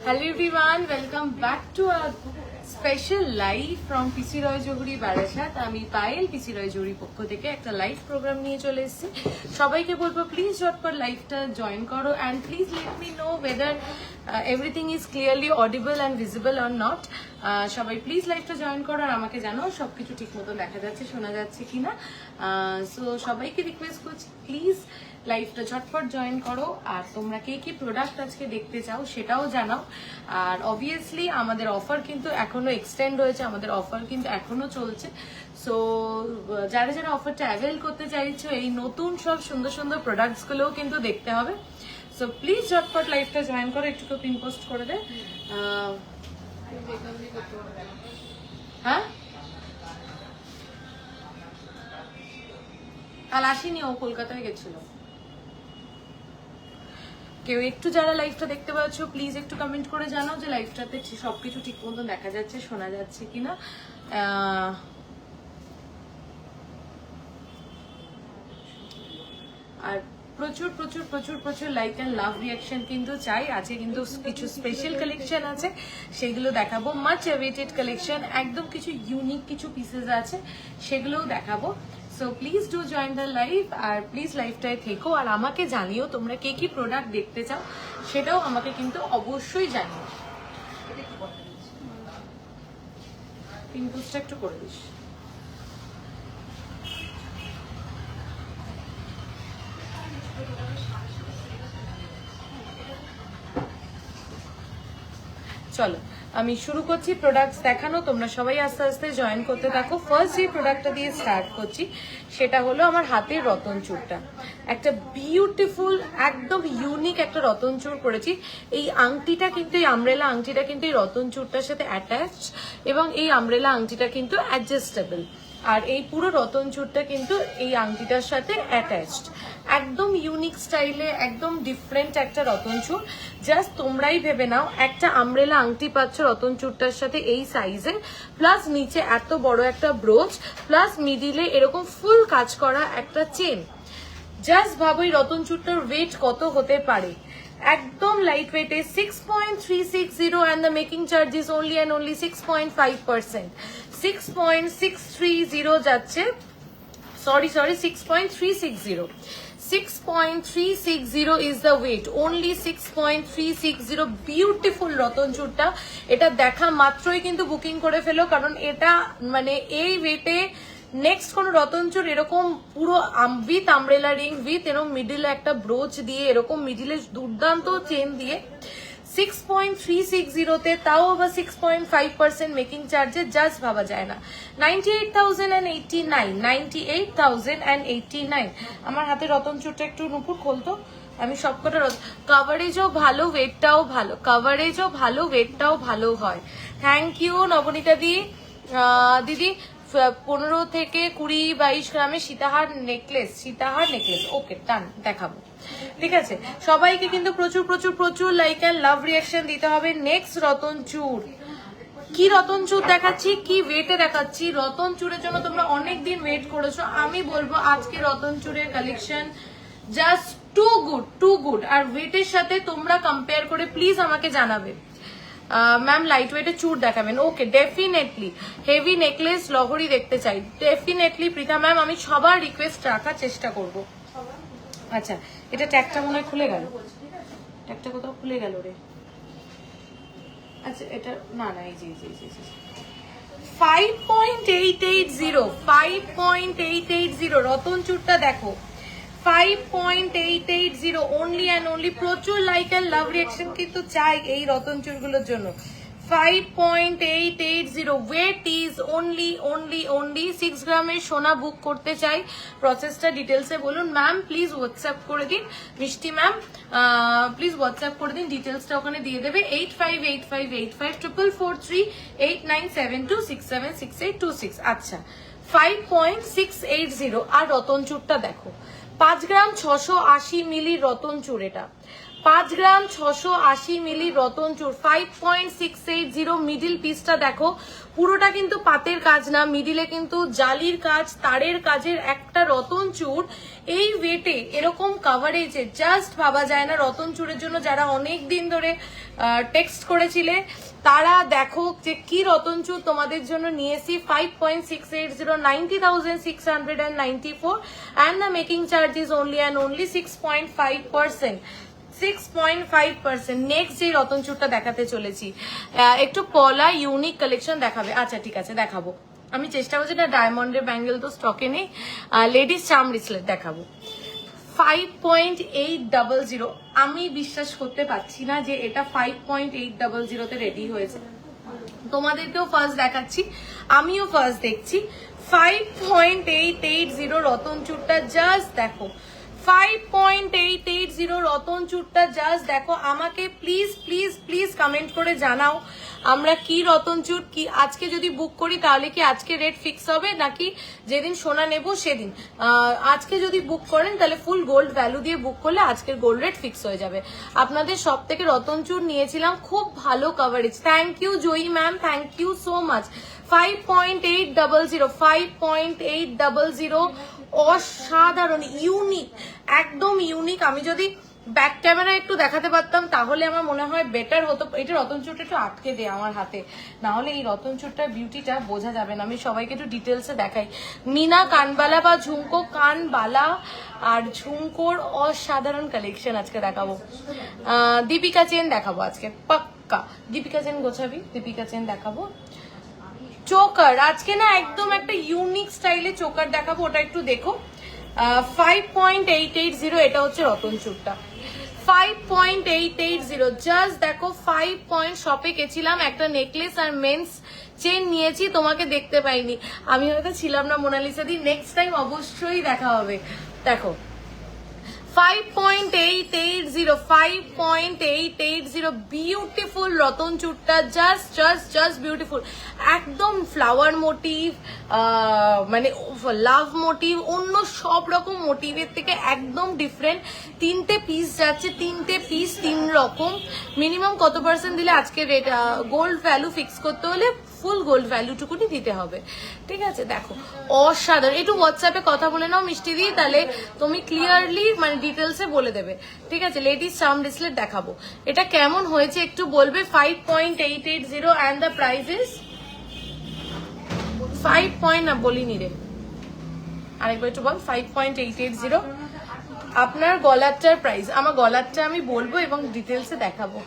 Hello everyone, welcome back to our special live from PC Roy Johuri Barashat. আমি Payel PC Roy Johuri পক্ষ থেকে একটা live programme নিয়ে চলে এসেছি। সবাইকে বলবো প্লিজ ঝটপট লাইভটা জয়েন করো and please let me know whether everything is clearly audible and visible or not. সবাই প্লিজ লাইভটা জয়েন করো আর আমাকে জানাও সবকিছু ঠিকমতো দেখা যাচ্ছে শোনা যাচ্ছে কিনা। সো সবাইকে রিকোয়েস্ট করছি প্লিজ লাইভটা ঝটপট জয়েন করো আর তোমরা কে কি প্রোডাক্ট আজকে দেখতে চাও সেটাও জানাও। আর অবভিয়াসলি আমাদের অফার কিন্তু এখনো এক্সটেন্ড হয়েছে, আমাদের অফার কিন্তু এখনো চলছে। সো যারা যারা অফারটা অ্যাভেল করতে চাইছো এই নতুন সব সুন্দর সুন্দর প্রোডাক্টসগুলোও কিন্তু দেখতে হবে। সো প্লিজ ঝটপট লাইভটা জয়েন করো, একটু পিন পোস্ট করে দে। হ্যাঁ কাল আসিনি, ও কলকাতায় গেছিল। কেউ একটু যারা লাইভটা দেখতে পাচ্ছ প্লিজ একটু কমেন্ট করে জানাও যে লাইভটাতে সবকিছু ঠিক মতো দেখা যাচ্ছে শোনা যাচ্ছে কিনা। আর প্রচুর প্রচুর প্রচুর প্রচুর লাইক অ্যান্ড লাভ রিয়াকশন কিন্তু চাই। আজকে কিন্তু কিছু স্পেশাল কালেকশন আছে সেগুলো দেখাবো, মাচ অ্যাওয়েটেড কালেকশন, একদম কিছু ইউনিক কিছু পিসেস আছে সেগুলোও দেখাবো। So please do join the live আর প্লিজ লাইভটায় থেকো আর আমাকে জানিও তোমরা কে কি প্রোডাক্ট দেখতে চাও সেটাও আমাকে কিন্তু অবশ্যই জানিও। পিনপোস্টটা একটু করে দিস। চলো আমি শুরু করছি প্রোডাক্টস দেখানো, তোমরা সবাই আস্তে আস্তে জয়েন করতে থাকো। ফার্স্ট যে প্রোডাক্টটা দিয়ে স্টার্ট করছি সেটা হলো আমার হাতের রতন চূড়টা। একটা বিউটিফুল একদম ইউনিক একটা রতন চূড় করেছি। এই আংটিটা কিন্তু এই আমব্রেলা আংটিটা কিন্তু এই রতন চূড়টার সাথে অ্যাটাচড এবং এই আমব্রেলা আংটিটা কিন্তু অ্যাডজাস্টেবল। আর এই পুরো রতন চূড়টা কিন্তু এই আংটিটার সাথে অ্যাটাচড। একদম ইউনিক স্টাইলে একদম ডিফারেন্ট একটা রতন চূড়। জাস্ট তোমরাই ভেবে নাও একটা আমব্রেলা আংটি পাচ্ছ রতন চূড়টার সাথে এই সাইজের, প্লাস নিচে এত বড় একটা ব্রোচ, প্লাস মিডিলে এরকম ফুল কাজ করা একটা চেন। জাস্ট ভাবো এই রতন চূড়টার ওয়েট কত হতে পারে। একদম light ওয়েটে 6.360 and the making charge is only and only 6.5%. 6.630 যাচ্ছে, sorry 6.360. 6.360 is the weight, only 6.360. Beautiful রতন চূড়টা, এটা দেখা মাত্রই কিন্তু বুকিং করে ফেলো কারণ এটা মানে এই ওয়েটে নেক্সট কোন রতন চূড় এরকম পুরো উইথ আমব্রেলা রিং উইথ এরকম মিডিলে একটা ব্রোচ দিয়ে এরকম মিডিলে দুর্দান্ত চেন দিয়ে 6.360 তে তাও আবার 6.5% মেকিং চার্জে জাস্ট ভাবা যায় না। 98,089 আমার হাতে রতন চূড়টা একটু নুপুর খোলতো, আমি সবকটা কভারেজও ভালো ওয়েটটাও ভালো, কভারেজও ভালো ওয়েটটাও ভালো হয়। থ্যাংক ইউ নবনীতা দিদি। 15 থেকে 20-22 গ্রামে সীতাহার নেকলেস ওকে ডান দেখাবো, ঠিক আছে। সবাইকে কিন্তু প্রচুর প্রচুর প্রচুর লাইক অ্যান্ড লাভ রিয়াকশন দিতে হবে। নেক্সট রতন চূড়, কি রতন চূড় দেখাচ্ছি, কি ওয়েটে দেখাচ্ছি। রতন চূড়ের জন্য তোমরা অনেকদিন ওয়েট করেছো, আমি বলবো আজকে রতন চূড়ের কালেকশন জাস্ট টু গুড। আর ওয়েটের সাথে তোমরা কম্পেয়ার করে প্লিজ আমাকে জানাবে। ম্যাম লাইট ওয়েটের চূড় দেখাবেন, ওকে ডেফিনেটলি। হেভি নেকলেস লহরি দেখতে চাই ডেফিনেটলি প্রীতা ম্যাম, আমি সবার রিকোয়েস্ট রাখার চেষ্টা করব। আচ্ছা এটা ট্যাগটা মনে হয় খুলে গেল, ট্যাগটা কোথাও খুলে গেল রে। আচ্ছা এটা না এই যে 5.880 রতন চূড়টা দেখো, 5.880 অনলি অ্যান্ড অনলি। প্রচুর লাইক অ্যান্ড লাভ রিয়াকশন কিন্তু চাই এই রতন চূড়গুলোর জন্য। 5.880 ওয়েট ইজ অনলি 6 গ্রামের সোনা বুক করতে চাই। প্রসেসটা ডিটেলসে বলুন ম্যাম, প্লিজ হোয়াটসঅ্যাপ করে দিন। মিষ্টি ম্যাম প্লিজ হোয়াটসঅ্যাপ করে দিন, ডিটেলসটা ওখানে দিয়ে দেবে। 85858544389726768686। আচ্ছা 5.680 আর রতন চূড়টা দেখো 5 গ্রাম 680 মিলি রতন চূড়। এটা 5 গ্রাম 680 মিলি রতন চুর 5.680 মিডিল পিসটা দেখো, পুরোটা কিন্তু পাতের কাজ না, মিডিলে কিন্তু জালির কাজ, তারের কাজের একটা রতন চুর এই ওয়েটে এরকম কাভারেজে জাস্ট ভাবা যায় না। রতন চুরের জন্য যারা অনেক দিন ধরে টেক্সট করেছিলে তারা দেখো যে কি রতন চুর তোমাদের জন্য নিয়েছি। 5.680 90,694 and the making charge is only and only 6.5%। 6.5%। Next যে রতন চুরটা দেখাতে চলেছি, একটু পলা ইউনিক কালেকশন দেখাবে। আচ্ছা ঠিক আছে দেখাবো, আমি চেষ্টা করছি না। ডায়মন্ডের ব্যাঙ্গেল তো স্টকে নেই, লেডিস চার্ম ব্রেসলেট দেখাবো। 5.800। আমি বিশ্বাস করতে পারছি না যে এটা 5.800 রেডি হয়েছে। তোমাদেরকেও ফার্স্ট দেখাচ্ছি, আমিও ফার্স্ট দেখছি। 5.880 রতন চুরটা জাস্ট দেখো, 5.880 রতন চুরটা জাস্ট দেখো। আমাকে প্লিজ প্লিজ প্লিজ কমেন্ট করে জানাও আমরা কি রতন চুর কি আজকে যদি বুক করি তাহলে কি আজকে রেট ফিক্স হবে নাকি যেদিন সোনা নেব সেদিন। আজকে যদি বুক করেন তাহলে ফুল গোল্ড ভ্যালু দিয়ে বুক করলে আজকের গোল্ড রেট ফিক্স হয়ে যাবে। আপনাদের সব থেকে রতন চুর নিয়েছিলাম, খুব ভালো coverage. Thank you Joyee ma'am, thank you so much. 5.800 5.800 অসাধারণ, ইউনিক, একদম ইউনিক। আমি যদি ব্যাক ক্যামেরা একটু দেখাতে পারতাম তাহলে আমার মনে হয় বেটার হতো। এটা রতন চুরটা একটু আটকে দে আমার হাতে, না হলে এই রতন চুরটার বিউটিটা বোঝা যাবে না। আমি সবাইকে একটু ডিটেলসে দেখাই। মিনা কানবালা বা ঝুমকো, কানবালা আর ঝুমকোর অসাধারণ কালেকশন আজকে দেখাবো। দীপিকা চেন দেখাবো আজকে পাক্কা। দীপিকা চেন গোছাবি, দীপিকা চেন দেখাবো। চোকার আজকে না একদম একটা ইউনিক স্টাইলে চোকার দেখাবো, ওটা একটু দেখো। 5.880 এটা হচ্ছে রতন চুরটা। 5.880 জাস্ট দেখো। 5 পয়েন্ট শপে গেছিলাম, একটা নেকলেস আর মেন্স চেন নিয়েছি, তোমাকে দেখতে পাইনি, আমি হয়তো ছিলাম না মোনালিসা দি। নেক্সট টাইম অবশ্যই দেখা হবে। দেখো 5.880 5.880 বিউটিফুল রতন চুরটা, জাস্ট জাস্ট জাস্ট বিউটিফুল। একদম ফ্লাওয়ার মোটিভ, মানে লাভ মোটিভ, অন্য সব রকম মোটিভের থেকে একদম ডিফারেন্ট। 3টে পিস যাচ্ছে, 3টে পিস 3 রকম। মিনিমাম কত পার্সেন্ট দিলে আজকে রেট গোল্ড ভ্যালু ফিক্স করতে হলে ফুল গোল্ড ভ্যালুটুকুনি দিতে হবে, ঠিক আছে। দেখো অসাধারণ। একটু হোয়াটসঅ্যাপে কথা বলে নাও মিষ্টি দি, তাহলে তুমি ক্লিয়ারলি মানে ডিটেলসে বলে দেবে, ঠিক আছে। লেডিস চার্ম ব্রেসলেট দেখাবো, এটা কেমন হয়েছে একটু বলবে। 5.880 and the price is 5 না বলিনি রে, আরেকবার একটু বল। 5.880 আপনার গলারটার প্রাইস, আমার গলারটা আমি বলবো এবং ডিটেলসে দেখাবো।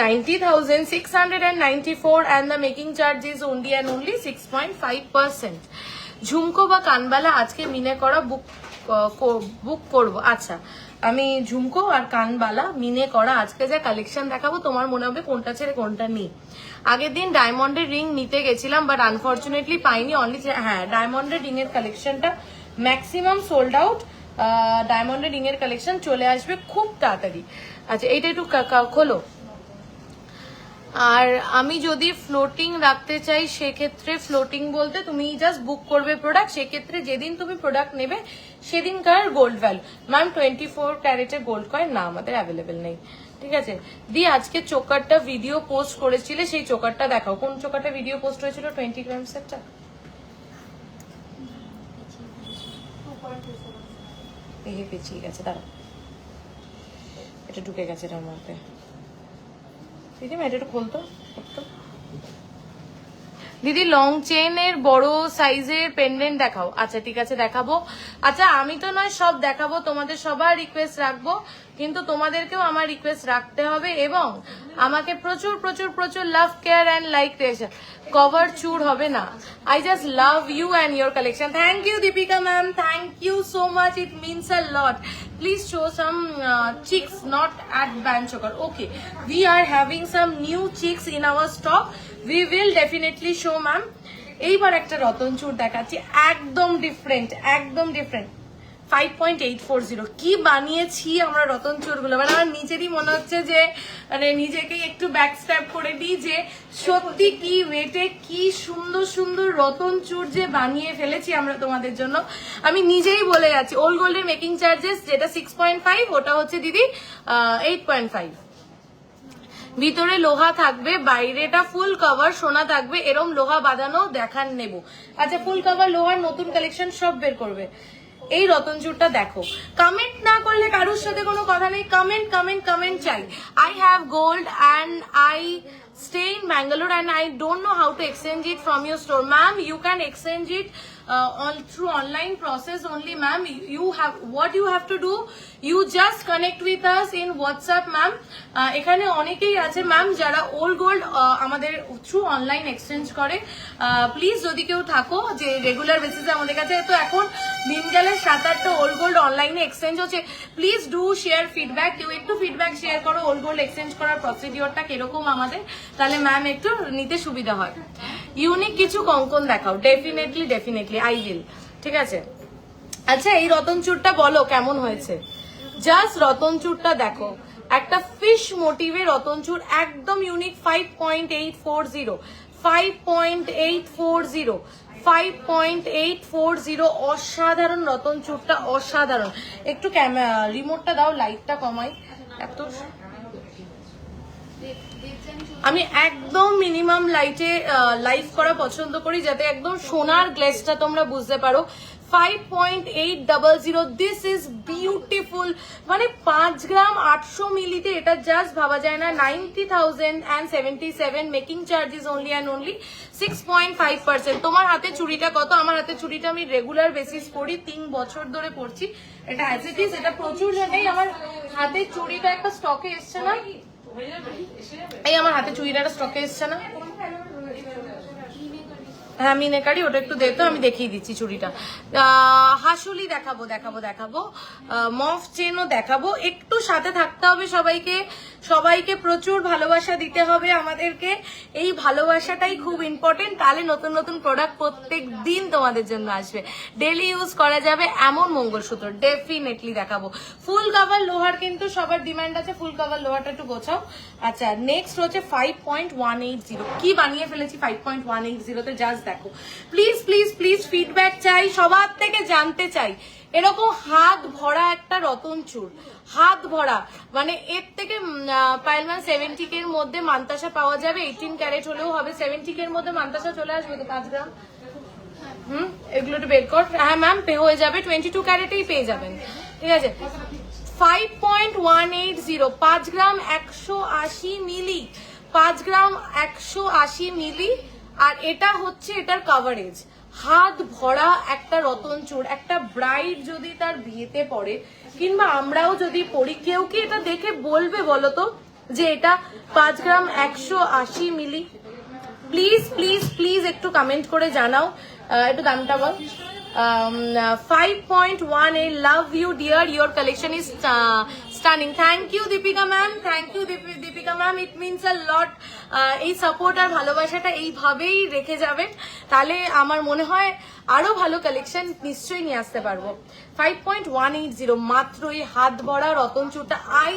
90,694 and the making charge is only and only 6.5%। ঝুমকো বা কানবালা আজকে মিনে করা বুক করব। আচ্ছা আমি ঝুমকো আর কানবালা মিনে করা আজকে যা কালেকশন দেখাবো তোমার মনে হবে কোনটা ছেড়ে কোনটা নেই। আগের দিন ডায়মন্ডের রিং নিতে গেছিলাম বাট আনফর্চুনেটলি পাইনি। অনলি হ্যাঁ ডায়মন্ডের রিং এর কালেকশনটা ম্যাক্সিমাম সোল্ড আউট। ডায়মন্ডের রিং এর কালেকশন চলে আসবে খুব তাড়াতাড়ি। আচ্ছা এইটা একটু খোলো। আর আমি যদি ফ্লোটিং রাখতে চাই সেক্ষেত্রে, ফ্লোটিং বলতে তুমি জাস্ট বুক করবে প্রোডাক্ট, সেক্ষেত্রে যেদিন তুমি প্রোডাক্ট নেবে সেদিনকার গোল্ড ভ্যালু। ম্যাম 24 ক্যারেটের গোল্ড কয়েন না আমাদের অ্যাভেলেবেল নেই, ঠিক আছে। দি আজকে চোকারটা ভিডিও পোস্ট করেছিলে, সেই চোকারটা দেখাও। কোন চোকারটা ভিডিও পোস্ট হয়েছিল? 20 গ্রাম সেটটা পেছিয়ে গেছে, দাঁড়াও এটা ঢুকে গেছে এটার মধ্যে। দিদি এটা একটু খুলতো দিদি। লং চেনের বড় সাইজের পেন্ডেন্ট দেখাও। আচ্ছা ঠিক আছে দেখাবো। আচ্ছা আমি তো নয় সব দেখাবো, তোমাদের সবার রিকোয়েস্ট রাখবো, কিন্তু তোমাদেরকেও আমার রিকোয়েস্ট রাখতে হবে এবং আমাকে প্রচুর প্রচুর প্রচুর লাভ কেয়ার অ্যান্ড লাইক রেশন। কভার চুর হবে না। I just love you and your collection. Thank you Deepika ma'am, thank you so much, it means a lot. Please show some chicks, not at band choker. Okay, we are having some new chicks in our stock. We will definitely show, ma'am. এইবার একটা রতন চুর দেখাচ্ছি, একদম different, একদম different. 5.840 কি বানিয়েছি আমরা রতন চুরগুলো, মানে আমার নিজেরই মনে হচ্ছে যে মানে নিজেকেই একটু ব্যাক স্ট্যাপ করে দিই যে সত্যি কি ওয়েটে কি সুন্দর সুন্দর রতন চুর যে বানিয়ে ফেলেছি আমরা তোমাদের জন্য। আমি নিজেই বলে যাচ্ছি ওল্ড গোল্ডের মেকিং চার্জেস যেটা 6.5 ওটা হচ্ছে দিদি 8.5। ভিতরে লোহা থাকবে, বাইরেটা ফুল কভার সোনা থাকবে, এরম লোহা বাঁধানো দেখান নেব। আচ্ছা ফুল কভার লোহার নতুন কালেকশন সব বের করবে। এই রতন চুরটা দেখো, কমেন্ট না করলে কারোর সাথে কোনো কথা নেই, কমেন্ট কমেন্ট কমেন্ট চাই। I have gold and I stay in Bangalore and I don't know how to exchange it from your store. Ma'am, you can exchange it through online process only, ma'am. What you have to do, you just connect with us in WhatsApp, ma'am. এখানে অনেকেই আছে ma'am যারা old gold আমাদের through online exchange করে। Please যদি কেউ থাকো যে রেগুলার বেসিসে আমাদের কাছে, তো এখন দিন গেলে 7-8টা ওল্ড গোল্ড অনলাইনে এক্সচেঞ্জ হচ্ছে। প্লিজ ডু শেয়ার ফিডব্যাক, কেউ একটু ফিডব্যাক শেয়ার করো ওল্ড গোল্ড এক্সচেঞ্জ করার প্রসিডিওরটা কিরকম আমাদের, তাহলে ম্যাম একটু নিতে সুবিধা হয়। ইউনিক কিছু কঙ্কন দেখাও, ডেফিনেটলি আই উইল, ঠিক আছে। আচ্ছা এই রতন চুরটা বলো কেমন হয়েছে, জাস্ট রতন চুরটা দেখো, একটা ফিশ মোটিভে রতন চুর একদম ইউনিক। 5.840 অসাধারণ রতন চুরটা, অসাধারণ। একটু রিমোটটা দাও, লাইটটা কমাই। এত আমি একদম মিনিমাম লাইটে লাইভ করা পছন্দ করি যাতে একদম সোনার গ্লেসটা তোমরা বুঝতে পারো। 5.800, দিস ইজ বিউটিফুল। মানে 5 গ্রাম 800 মিলিতে এটা জাস্ট ভাবা যায় না। 90,077 making charges only and only 6.5%। তোমার হাতে চুড়িটা কত? আমার হাতে চুড়িটা আমি রেগুলার বেসিস পরি, 3 বছর ধরে পরছি। এটা অ্যাজ ইট ইজ, এটা প্রচুর নেই। আমার হাতে চুড়িটা একটা স্টকে এসছে না, এই আমার হাতে চুড়িটা স্টকে এসছে না, হ্যাঁ মিনেকারি, ওটা একটু দে তো, আমি দেখিয়ে দিচ্ছি চুড়িটা। হাসুলি দেখাবো, মফ চেনও দেখাবো। একটু সাথে থাকতে হবে সবাইকে প্রচুর ভালোবাসা দিতে হবে আমাদেরকে। এই ভালোবাসাটাই খুব ইম্পর্টেন্ট, তাহলে নতুন নতুন প্রোডাক্ট প্রত্যেক দিন তোমাদের জন্য আসবে, ডেলি ইউজ করা যাবে এমন মঙ্গলসূত্র ডেফিনেটলি দেখাবো। ফুল কভার লোহার কিন্তু সবার ডিমান্ড আছে, ফুল কভার লোহারটা একটু গোছাও। আচ্ছা নেক্সট হচ্ছে 5.180, কি বানিয়ে ফেলেছি 5.180-তে, জাস্ট দেখো। প্লিজ ফিডব্যাক চাই, সবার থেকে জানতে চাই। এরকম হাত ভরা একটা রতন চুর, হাত ভরা, মানে এর থেকে পাইলমান 70K এর মধ্যে মান্তাসা পাওয়া যাবে, 18 ক্যারেট হলেও হবে। 70K এর মধ্যে মান্তাসা চলে আসবে তো 5 গ্রাম। এগুলো একটু বের কর। হ্যাঁ ম্যাম হয়ে যাবে, 22 ক্যারেটেই পেয়ে যাবেন, ঠিক আছে। 5.180, 5 গ্রাম 180 মিলি, 5 গ্রাম 180 মিলি। আর এটা হচ্ছে এটার কাভারেজ, হাত ভরা একটা রতন চুর। একটা ব্রাইড যদি তার বিয়েতে পড়ে, কিংবা আমরাও যদি পড়ি, কেউ কি এটা দেখে বলবে বলতো যে এটা 5 গ্রাম 180 মিলি? প্লিজ একটু কমেন্ট করে জানাও। একটু দামটা বল। 5.1, love you dear, your collection is stunning. Thank you Deepika ma'am, Deepika ma'am, it means a lot. এই সাপোর্ট আর ভালোবাসাটা এইভাবেই রেখে যাবেন, তাহলে আমার মনে হয় আরো ভালো কালেকশন নিশ্চয়ই নিয়ে আসতে পারবো। 5.180 মাত্র এই হাত ভরা রতন চুরটা। আই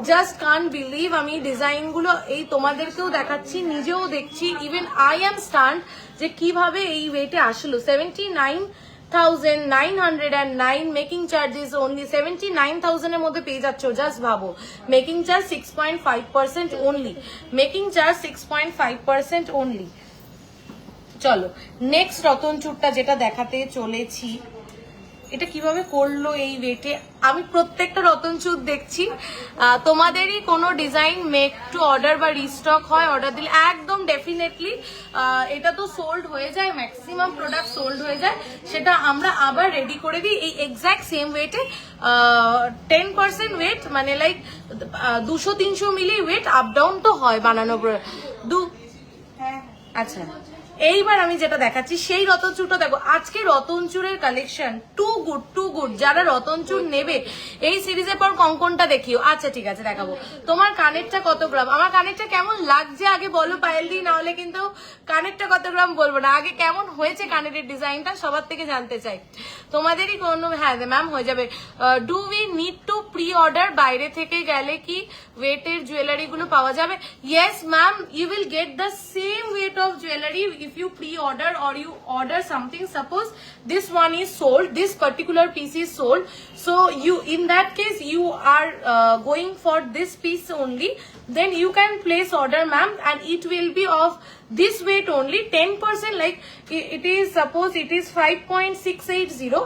জাস্ট কান্ট বিলিভ, আমি ডিজাইন গুলো এই তোমাদেরকেও দেখাচ্ছি, নিজেও দেখছি, ইভেন আই এম স্টান্ড যে কিভাবে এই ওয়েটে আসলো। 79,909 মেকিং চার্জেস অনলি, 79,000 এর মধ্যে পেয়ে যাচ্ছ, জাস্ট ভাবো। Making charge 6.5% only, making charge 6.5% only. চলো নেক্সট রতন চুরটা যেটা দেখাতে চলেছি, এটা কিভাবে করলো এই ওয়েটে। আমি প্রত্যেকটা রতন চুর দেখছি, তোমাদেরই কোনো ডিজাইন মেক টু অর্ডার বা রিস্টক হয়, অর্ডার দিলে একদম ডেফিনেটলি এটা তো সোল্ড হয়ে যায়, ম্যাক্সিমাম প্রোডাক্ট সোল্ড হয়ে যায়, সেটা আমরা আবার রেডি করে দিই এই এক্স্যাক্ট সেম ওয়েটে। 10% ওয়েট, মানে লাইক 200-300 মিলি ওয়েট আপ ডাউন তো হয় বানানো। আচ্ছা এইবার আমি যেটা দেখাচ্ছি সেই রতন চুরটা দেখো, আজকে রতন চুরের কালেকশন টু গুড। যারা রতন চুর নেবে এই সিরিজের পর কঙ্কনটা দেখিও। আচ্ছা ঠিক আছে দেখাবো। তোমার কানেরটা কত গ্রাম? আমার কানেরটা কেমন লাগছে আগে বলো পায়েল দি, না হলে কিন্তু কানেরটা কত গ্রাম বলবো না। আগে কেমন হয়েছে কানের ডিজাইনটা সবার থেকে জানতে চাই। তোমাদেরই কোনো, হ্যাঁ ম্যাম হয়ে যাবে। Do we need to pre order? বাইরে থেকে গেলে কি ওয়েটের জুয়েলারি গুলো পাওয়া যাবে? Yes ma'am, you will get the same weight of jewellery if you pre-order or you order something. Suppose this one is sold, this particular piece is sold, so you, in that case you are going for this piece only, then you can place order ma'am, and it will be of this weight only. 10%, like it is, suppose it is 5.680,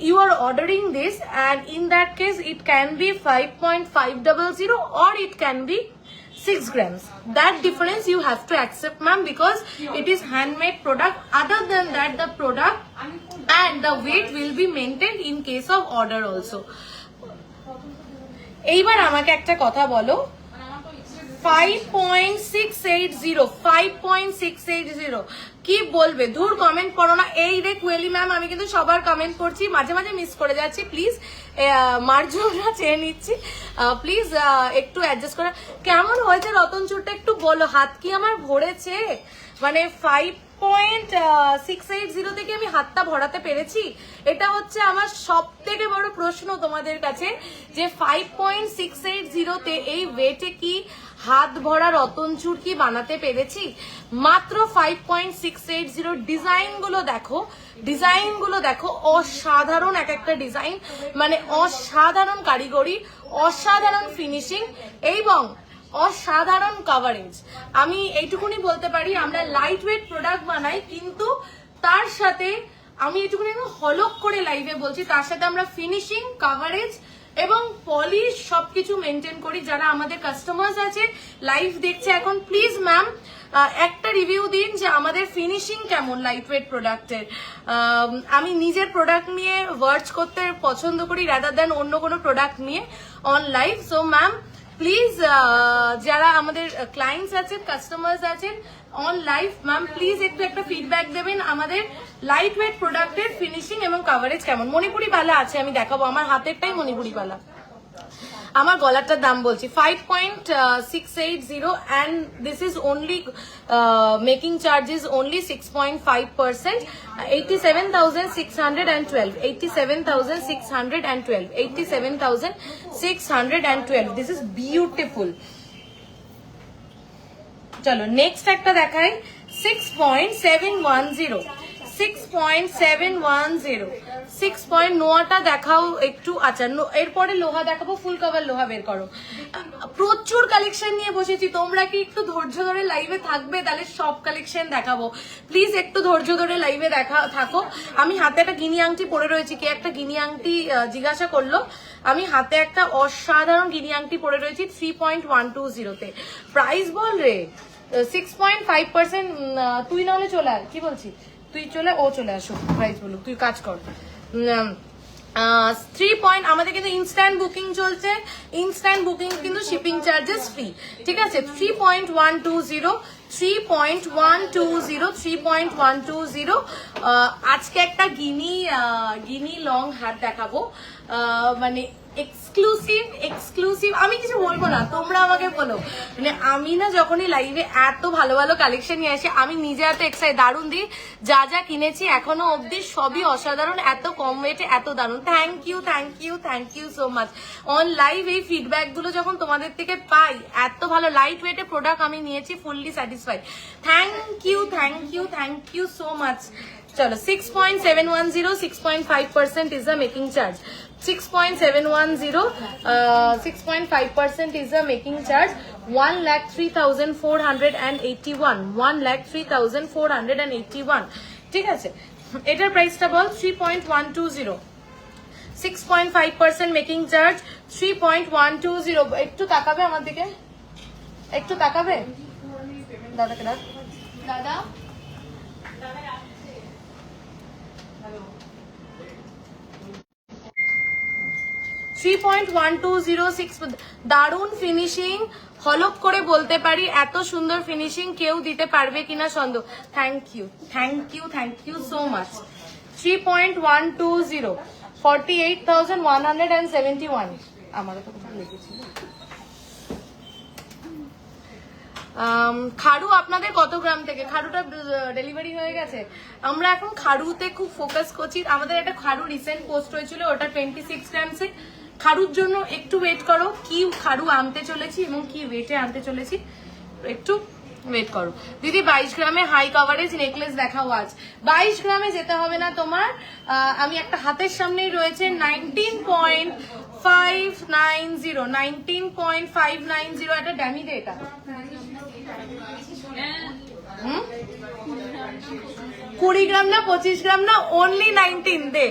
you are ordering this, and in that case it can be 5.500 or it can be 6 grams. That difference you have to accept ma'am, because it is handmade product. Other than that, the product and the weight will be maintained in case of order also. এইবার আমাকে একটা কথা বলো, 5.680 কি বলবে? দূর comment পড়ো না। এই রে কুয়েলি ম্যাম, আমি কিন্তু সবার কমেন্ট পড়ছি, মাঝে মাঝে মিস করে যাচ্ছি, প্লিজ মার্জনা চেয়ে নিচ্ছি, প্লিজ একটু অ্যাডজাস্ট করে। কেমন হয়েছে রতন চুরটা একটু বলো, হাত কি আমার ভরেছে? মানে 5.680 থেকে আমি হাতটা ভরাতে পেরেছি? এটা হচ্ছে আমার সব থেকে বড় প্রশ্ন তোমাদের কাছে, যে 5.680 তে এই ওয়েটে কি হাত ভরা রতন চুর কি বানাতে পেরেছি? মাত্র 5.680। ডিজাইন গুলো দেখো, অসাধারণ এক একটা ডিজাইন, মানে অসাধারণ কারিগরি, অসাধারণ ফিনিশিং এবং অসাধারণ কভারেজ। আমি এইটুকুনি বলতে পারি, আমরা লাইট ওয়েট প্রোডাক্ট বানাই, কিন্তু তার সাথে আমি এইটুকুনি হলক করে লাইভে বলছি, তার সাথে আমরা ফিনিশিং, কভারেজ এবং পলিশ সবকিছু মেনটেন করি। যারা আমাদের কাস্টমার্স আছে লাইভ দেখছে এখন, প্লিজ ম্যাম একটা রিভিউ দিন যে আমাদের ফিনিশিং কেমন লাইট ওয়েট প্রোডাক্টের। আমি নিজের প্রোডাক্ট নিয়ে ওয়ার্ডস করতে পছন্দ করি রাদার দ্যান অন্য কোনো প্রোডাক্ট নিয়ে on live. So ma'am please, যারা আমাদের ক্লায়েন্টস আছেন, কাস্টমার্স আছেন অন লাইভ, ম্যাম প্লিজ একটু একটা ফিডব্যাক দেবেন আমাদের লাইট ওয়েট প্রোডাক্টের ফিনিশিং এবং কভারেজ কেমন। মণিপুরি বালা আছে, আমি দেখাবো, আমার হাতেরটাই মণিপুরি বালা। আমার গলাটার দাম বলছি 5.680, and this is only making charges only 6.5%, 87,612, 87,612, 87,612. This is beautiful. চলো নেক্সট একটা দেখাই, 6.710, 6.710, 6. নোয়াটা দেখাও একটু। আচ্ছা, এরপরে লোহা দেখাবো, ফুল কভার লোহা বের করো। প্রচুর কালেকশন নিয়ে বসেছি, তোমরা কি একটু ধৈর্য ধরে লাইভে থাকবে? তাহলে সব কালেকশন দেখাবো, প্লিজ একটু ধৈর্য ধরে লাইভে থাকো। আমি হাতে একটা গিনি আংটি পরে রয়েছি, কে একটা গিনি আংটি জিজ্ঞাসা করলো, আমি হাতে একটা অসাধারণ গিনি আংটি পরে রয়েছি 3.120-তে। প্রাইস বল রে 6.5%। তুই না হলে চলে আয়, কি বলছি, তুই চলে, ও চলে আসো, প্রাইস বলুক, তুই কাজ কর। 3. আমাদের কিন্তু ইনস্ট্যান্ট বুকিং চলছে, ইনস্ট্যান্ট বুকিং কিন্তু শিপিং চার্জেস ফ্রি, ঠিক আছে। 3.120, 3.120, 3.120। আজকে একটা গিনি লং হাত দেখাবো, মানে এক্সক্লুসিভ। আমি কিছু বলবো না, তোমরা আমাকে বলো। মানে আমি না যখনই লাইভে এত ভালো ভালো কালেকশন নিয়ে আসি, আমি নিজে এত এক্সাইট, দারুণ দিই। যা যা কিনেছি এখনো অবধি সবই অসাধারণ, এত কম ওয়েটে এত দারুণ। থ্যাংক ইউ সো মাচ। অন লাইভ এই ফিডব্যাক গুলো যখন তোমাদের থেকে পাই, এত ভালো লাইট ওয়েটে প্রোডাক্ট আমি নিয়েছি, fully satisfied. Thank you so much. চলো 6.710, 6.5% is the making charge. 6.710, 6.5% is the making charge. 1,03,481, 1,03,481, ঠিক আছে। এটার প্রাইসটা বল। 3.120, 6.5% মেকিং চার্জ, 3.120। একটু তাকাবে আমার দিকে, একটু তাকাবে দাদাকে, দাদা 3.1206 দারুণ ফিনিশিং, হলপ করে বলতে পারি এত সুন্দর ফিনিশিং কেউ দিতে পারবে কিনা সন্দেহ। Thank you, thank you, thank you so much. 3.120 48,171 আমারও তো কোথাও লিখেছিল। খাড়ু আপনাদের কত গ্রাম থেকে? খাড়ুটা ডেলিভারি হয়ে গেছে। আমরা এখন খাড়ুতে খুব ফোকাস করছি। আমাদের একটা খাড়ু রিসেন্ট পোস্ট হয়েছিল, ওটা 26 গ্রামসে। খাড়ুর জন্য একটু ওয়েট করো, কি খাড়ু আনতে চলেছি এবং কি ওয়েটে আনতে চলেছি একটু ওয়েট করো। দিদি 22 গ্রামে হাই কভারেজ নেকলেস দেখাও আজ। 22 গ্রামে যেতে হবে না তোমার, আমি একটা হাতের সামনেই রয়েছে 19.590 একটা ড্যামি দে এটা। 20 ग्राम ना 25 ग्राम ना ओनली 19 दे।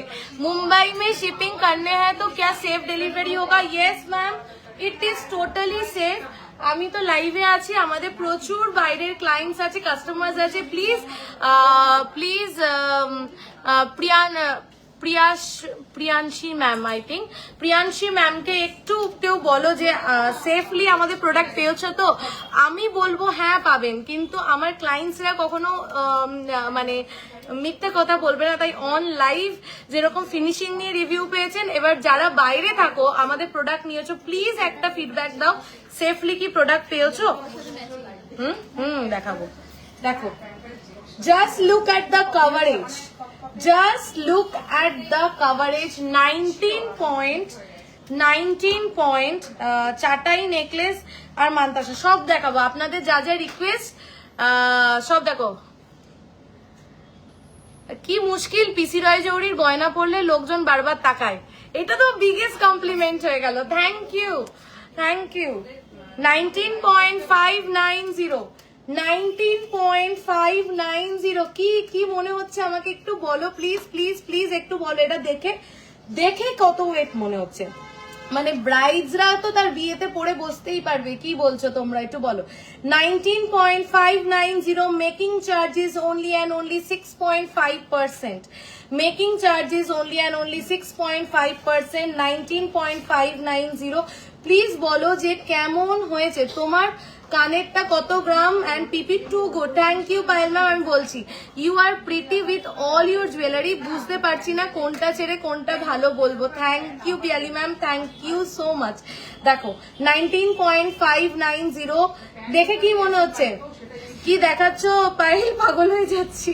मुंबई में शिपिंग करने हैं तो क्या सेफ डिलीवरी होगा? Yes ma'am, it is totally safe. আমি তো লাইভে আছি, আমাদের প্রচুর বাইরের ক্লায়েন্টস আছে, কাস্টমার্স আছে। Please please Priyanshi ma'am, I think Priyanshi ম্যামকে একটু কেউ বলো যে সেফলি আমাদের প্রোডাক্ট পেয়েছো তো। আমি বলবো হ্যাঁ পাবেন, কিন্তু আমার ক্লায়েন্টসরা কখনো মানে মিথ্যে কথা বলবে না। তাই অন লাইভ যেরকম ফিনিশিং নিয়ে রিভিউ পেয়েছেন, এবার যারা বাইরে থাকো আমাদের প্রোডাক্ট নিয়েছো প্লিজ একটা ফিডব্যাক দাও, সেফলি কি প্রোডাক্ট পেয়েছো। দেখাবো, দেখো, just look at the coverage, just look at the coverage, 19 point চাটাই নেকলেস আর মান্তাসা সব দেখাবো আপনাদের, যা যা রিকোয়েস্ট সব দেখো। কি মুশকিল, পিসি রয় জৌরির গয়না পরলে লোকজন বারবার তাকায়, এটা তো বিগেস্ট কমপ্লিমেন্ট হয়ে গেল। Thank you, thank you. 19.590 19.590 কি কি মনে হচ্ছে আমাকে একটু বলো প্লিজ, প্লিজ প্লিজ একটু বলো। এটা দেখে দেখে কত ওয়েট মনে হচ্ছে, মানে ব্রাইডসরা তো তার বিয়েতে পরে বসতেই পারবে। কি বলছো তোমরা একটু বলো। 19.590 making charges only and only 6.5%, making charges only and only 6.5%, 19.590। প্লিজ বলো যে কেমন হয়েছে তোমার কানেরটা কত গ্রাম and PP to go. Thank you Payel ma'am, আমি বলছি you are pretty with all your jewellery, বুঝতে পারছি না কোনটা ছেড়ে কোনটা ভালো বলবো। Thank you Piyali ma'am, thank you so much. দেখো 19.590 দেখে কি মনে হচ্ছে, কি দেখাচ্ছ পায়েল, পাগল হয়ে যাচ্ছি।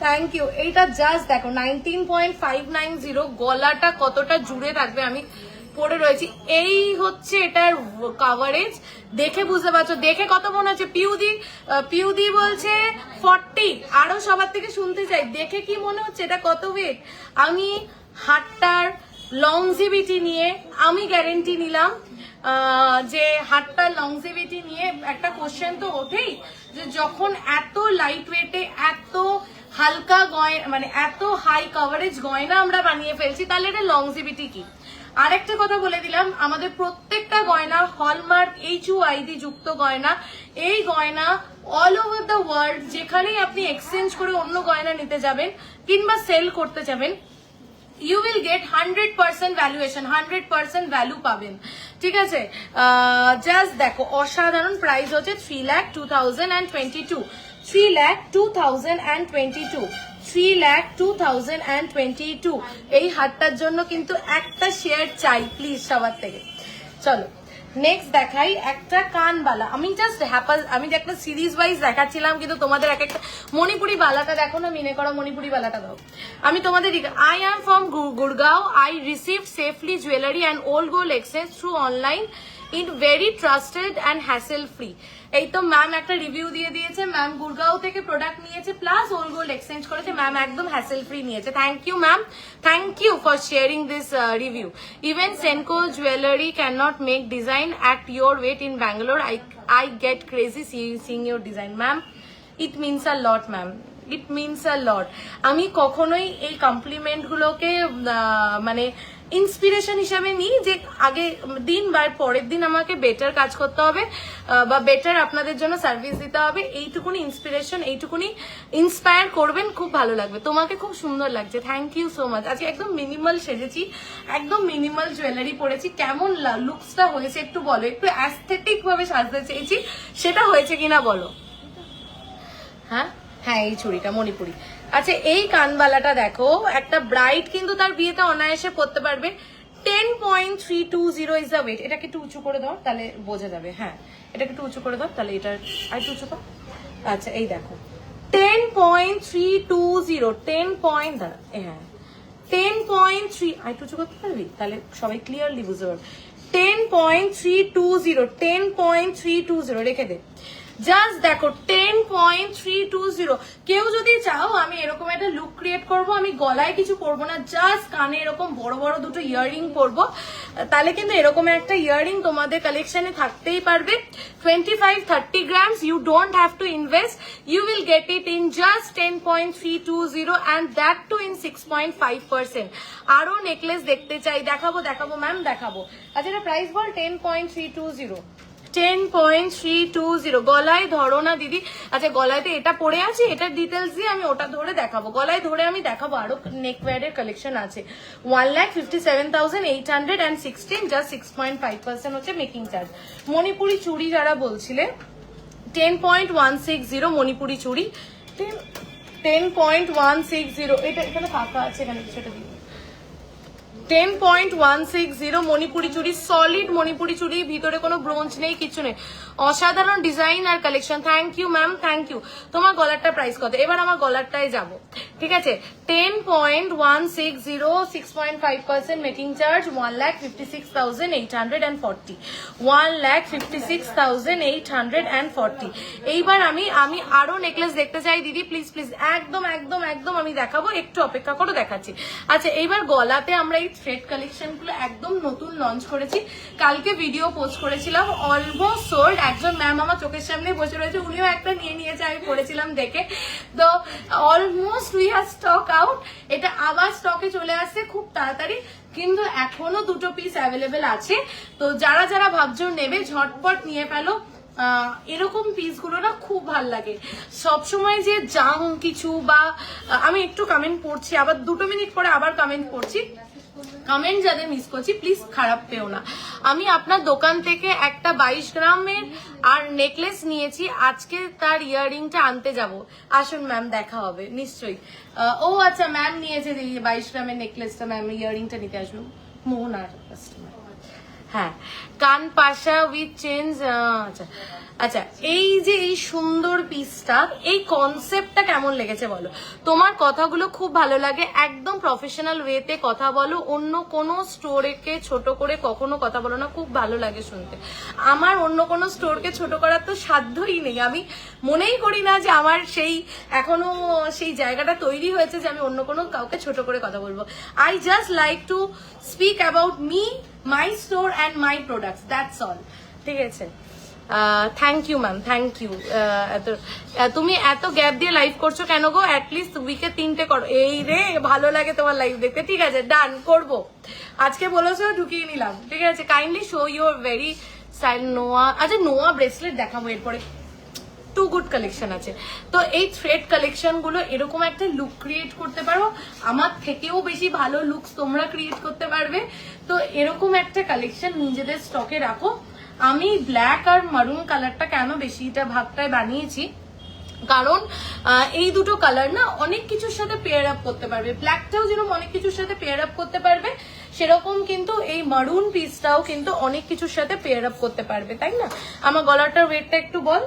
Thank you. এইটা জাস্ট দেখো 19.590, গলাটা কতটা জুড়ে থাকবে আমি পরে রয়েছি, এই হচ্ছে এটার কভারেজ। দেখে বুঝতে পারছো, দেখে কত মনে হচ্ছে। পিউদি বলছে 40, আরো সবার থেকে শুনতে চাই দেখে কি মনে হচ্ছে, এটা কত ওয়েট। আমি হাতটার লংজিভিটি নিয়ে আমি গ্যারেন্টি নিলাম, যে হাতটার লংজিভিটি নিয়ে একটা কোশ্চেন তো ওঠেই, যে যখন এত লাইট ওয়েটে এত হালকা গয়না, মানে এত হাই কভারেজ গয়না আমরা বানিয়ে ফেলছি, তাহলে এটা লংজিভিটি কি। আরেকটা কথা বলে দিলাম, আমাদের প্রত্যেকটা গয়না হলমার্ক HUID যুক্ত গয়না। এই গয়না অল ওভার দ্য ওয়ার্ল্ড যেখানেই আপনি এক্সচেঞ্জ করে অন্য গয়না নিতে যাবেন কিংবা সেল করতে যাবেন, you will get 100% valuation, 100% value পাবেন। ঠিক আছে, জাস্ট দেখো অসাধারণ। প্রাইস হচ্ছে 3,02,022, 3,02,022, 3,02,022। এই হারটার জন্য কিন্তু একটা শেয়ার চাই প্লিজ সবার থেকে। চলো নেক্সট দেখাই একটা কানবালা। আমি জাস্ট আমি একটা সিরিজ ওয়াইজ দেখাচ্ছিলাম, কিন্তু তোমাদের এক একটা মণিপুরি বালাটা দেখো না, মিনে করা মণিপুরি বালাটা দাও। আমি তোমাদের I am from Gurgaon, I receive safely jewellery and old gold exchange through online in very trusted and hassle free. এই তো ম্যাম একটা রিভিউ দিয়ে দিয়েছে, ম্যাম গুড়গাঁও থেকে প্রোডাক্ট নিয়েছে প্লাস ওল্ড গোল্ড এক্সচেঞ্জ করেছে, ম্যাম একদম হ্যাসেল ফ্রি নিয়েছে। Thank you ma'am, thank you for sharing this review. Even Senco jewellery can not make design at your weight in Bangalore, I get crazy seeing your design. Ma'am it means a lot ma'am, it means a lot. আমি কখনোই এই complement গুলোকে মানে inspiration হিসাবে নিই যে আগে দিন বা পরের দিন আমাকে বেটার কাজ করতে হবে বা বেটার আপনাদের জন্য সার্ভিস দিতে হবে, এইটুকুনি ইন্সপিরেশন, এইটুকুনি ইন্সপায়ার করবেন, খুব ভালো লাগবে। তোমাকে খুব সুন্দর লাগছে, থ্যাংক ইউ সো মাচ। আজকে একদম মিনিমাল সেজেছি, একদম মিনিমাল জুয়েলারি পরেছি, কেমন লুকসটা হয়েছে একটু বলো, একটু অ্যাস্থেটিক ভাবে সাজতে চেয়েছি, সেটা হয়েছে কিনা বলো। হ্যাঁ হ্যাঁ, এই চুড়িটা মণিপুরি। আচ্ছা এই কানবালাটা দেখো, একটা ব্রাইড কিন্তু তার বিয়েতে অনায়াসে পরতে পারবে। 10.320 ইজ দ্য ওয়েট। এটাকে একটু উঁচু করে দাও তাহলে বোঝা যাবে। হ্যাঁ এটাকে একটু উঁচু করে দাও তাহলে এটা আর একটু উঁচু দাও। আচ্ছা এই দেখো 10.320, 10 পয়েন্ট দাঁড়া, হ্যাঁ 10.3, আর একটু উঁচু করতে পারবি তাহলে সবাই ক্লিয়ারলি বুঝতে পারবে। 10.320, 10.320 রেখে দে। জাস্ট দেখো 10.320। কেউ যদি চাও আমি এরকম একটা লুক ক্রিয়েট করব, আমি গলায় কিছু পরবো না, জাস্ট কানে এরকম বড় বড় দুটো ইয়াররিং পরবো, তাহলে কিন্তু এরকম একটা ইয়াররিং তোমাদের কালেকশনে থাকতেই পারবে। 25-30 grams, you don't have to invest, you will get it in just 10.320 and that too in 6.5%। আরো নেকলেস দেখতে চাই, দেখাবো দেখাবো ম্যাম দেখাবো। আচ্ছা এটা প্রাইস বল। 10.320, 10.320। গলায় ধরো না দিদি। আচ্ছা গলায় তো এটা পরে আছে, এটার ডিটেলস দিয়ে আমি ওটা ধরে দেখাবো, গলায় ধরে আমি দেখাবো। আরো নেকওয়্যারের কালেকশন আছে। 1,57,816, জাস্ট 6.5% হচ্ছে মেকিং চার্জ। মণিপুরি চুড়ি যারা বলছিলে 10.160 মণিপুরি চুড়ি, 10.160। এটা এখানে ফাঁকা আছে, এখানে সেটা দিই। 10.160 মণিপুরি চুড়ি, সলিড মণিপুরি চুড়ি, ভিতরে কোনো ব্রোঞ্জ নেই, কিছু নেই, অসাধারণ ডিজাইন আর collection. Thank you ma'am, thank you. তোমার গলারটা প্রাইস কত? এবার আমার গলারটায় যাব, ঠিক আছে। 10.160, 6.5% মেকিং চার্জ, 1,56,840, 1,56,840। এইবার আমি আরো নেকলেস দেখতে চাই দিদি, প্লিজ প্লিজ, একদম একদম একদম আমি দেখাবো, একটু অপেক্ষা করে দেখাচ্ছি। আচ্ছা এইবার গলাতে আমরা এই থ্রেড কালেকশন গুলো একদম নতুন লঞ্চ করেছি, কালকে ভিডিও পোস্ট করেছিলাম, অলমোস্ট সোল্ড। একজন ম্যাম আমার চোখের সামনে বসে রয়েছে, উনিও একটা নিয়ে নিয়েছে, আমি পড়েছিলাম দেখে, তো almost we have stock out. এটা আবার স্টকে চলে আসছে খুব তাড়াতাড়ি, কিন্তু এখনো দুটো পিস অ্যাভেলেবেল আছে, তো যারা যারা ভাবছো নেবে ঝটপট নিয়ে ফেলো। এরকম পিসগুলো না খুব ভাল লাগে সবসময়, যে জাং কিছু বা আমি একটু কমেন্ট পড়ছি, আবার 2 মিনিট পরে আবার কমেন্ট পড়ছি, কমেন্ট যাদের মিস করছি প্লিজ খারাপ পেও না। আমি আপনার দোকান থেকে একটা 22 গ্রামের আর নেকলেস নিয়েছি, আজকে তার ইয়াররিংটা আনতে যাব, আসুন ম্যাম দেখা হবে নিশ্চয়ই। ও আচ্ছা ম্যাম নিয়েছে 22 গ্রামের নেকলেসটা, ম্যাম ইয়াররিংটা নিতে আসবো। মোহনার কাস্টমার, হ্যাঁ কান পাশা উইথ চেঞ্জ। আচ্ছা আচ্ছা এই যে এই সুন্দর পিসটা, এই কনসেপ্টটা কেমন লেগেছে বলো? তোমার কথাগুলো খুব ভালো লাগে, একদম প্রফেশনাল ওয়েতে কথা বলো, অন্য কোনো স্টোরকে ছোট করে কখনো কথা বলো না, খুব ভালো লাগে শুনতে। আমার অন্য কোনো স্টোরকে ছোট করার তো সাধ্যই নেই, আমি মনেই করি না যে আমার সেই এখনো সেই জায়গাটা তৈরি হয়েছে যে আমি অন্য কোনো কাউকে ছোট করে কথা বলবো। I just like to speak about me, my store and my products, that's all, ঠিক আছে। Thank you ma'am, thank you. তুমি এত গ্যাপ দিয়ে লাইভ করছো কেন গো? অ্যাটলিস্ট উইকে 3টে করো। এই রে ভালো লাগে তোমার লাইভ দেখতে, ঠিক আছে ডান করবো, আজকে বলেছো ঢুকিয়ে নিলাম, ঠিক আছে। Kindly show your very style. নোয়া, আচ্ছা নোয়া ব্রেসলেট দেখাবো এরপরে, টু গুড কালেকশন আছে। তো এই থ্রেড কালেকশন গুলো এরকম একটা লুক ক্রিয়েট করতে পারো, আমার থেকেও বেশি ভালো লুকস তোমরা ক্রিয়েট করতে পারবে। তো এরকম একটা কালেকশন নিজেদের স্টকে রাখো। আমি ব্ল্যাক আর মারুন কালারটা কেন বেশিটা ভাগটায় বানিয়েছি, কারণ এই দুটো কালার না অনেক কিছুর সাথে পেয়ার আপ করতে পারবে, ব্ল্যাকটাও যেরকম অনেক কিছুর সাথে পেয়ার আপ করতে পারবে, সেরকম কিন্তু এই মারুন পিসটাও কিন্তু অনেক কিছুর সাথে পেয়ার আপ করতে পারবে, তাই না? আমার গলাটার ওয়েটটা একটু বল।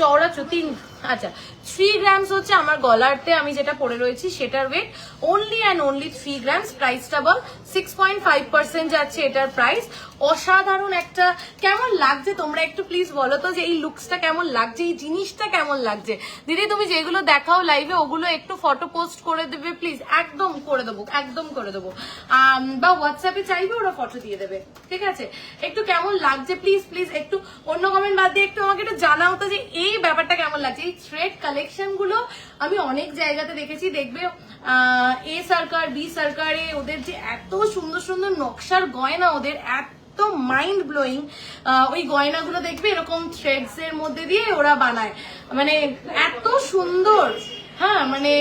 চওড়া 3, আচ্ছা 3 গ্রামস হচ্ছে আমার গলারতে আমি যেটা পরে রয়েছি সেটার weight, only and only 3 grams. প্রাইসটা বল। 6.5% যাচ্ছে এটার প্রাইস। অসাধারণ একটা, কেমন লাগছে তোমরা একটু প্লিজ বলো তো যে এই লুকসটা কেমন লাগছে, এই জিনিসটা কেমন লাগছে। দিদি তুমি যেগুলো দেখাও লাইভে ওগুলো একটু ফটো পোস্ট করে দেবে প্লিজ, একদম করে দেবো, একদম করে দেবো, বা হোয়াটসঅ্যাপে চাইবে ওরা ফটো দিয়ে দেবে, ঠিক আছে। একটু কেমন লাগছে প্লিজ প্লিজ একটু অন্য কমেন্ট বাদ দিয়ে একটু আমাকে একটু জানাও তো যে এই ব্যাপারটা কেমন লাগছে, এই থ্রেড কালেকশন গুলো আমি অনেক জায়গাতে দেখেছি, দেখবে এ সরকার বি সরকারে ওদের যে এত সুন্দর সুন্দর নকশার গয়না, ওদের এত মাইন্ড ব্লোয়িং, ওই গয়নাগুলো দেখবে এরকম থ্রেডস এর মধ্যে দিয়ে ওরা বানায়, মানে এত সুন্দর। হ্যাঁ, মানে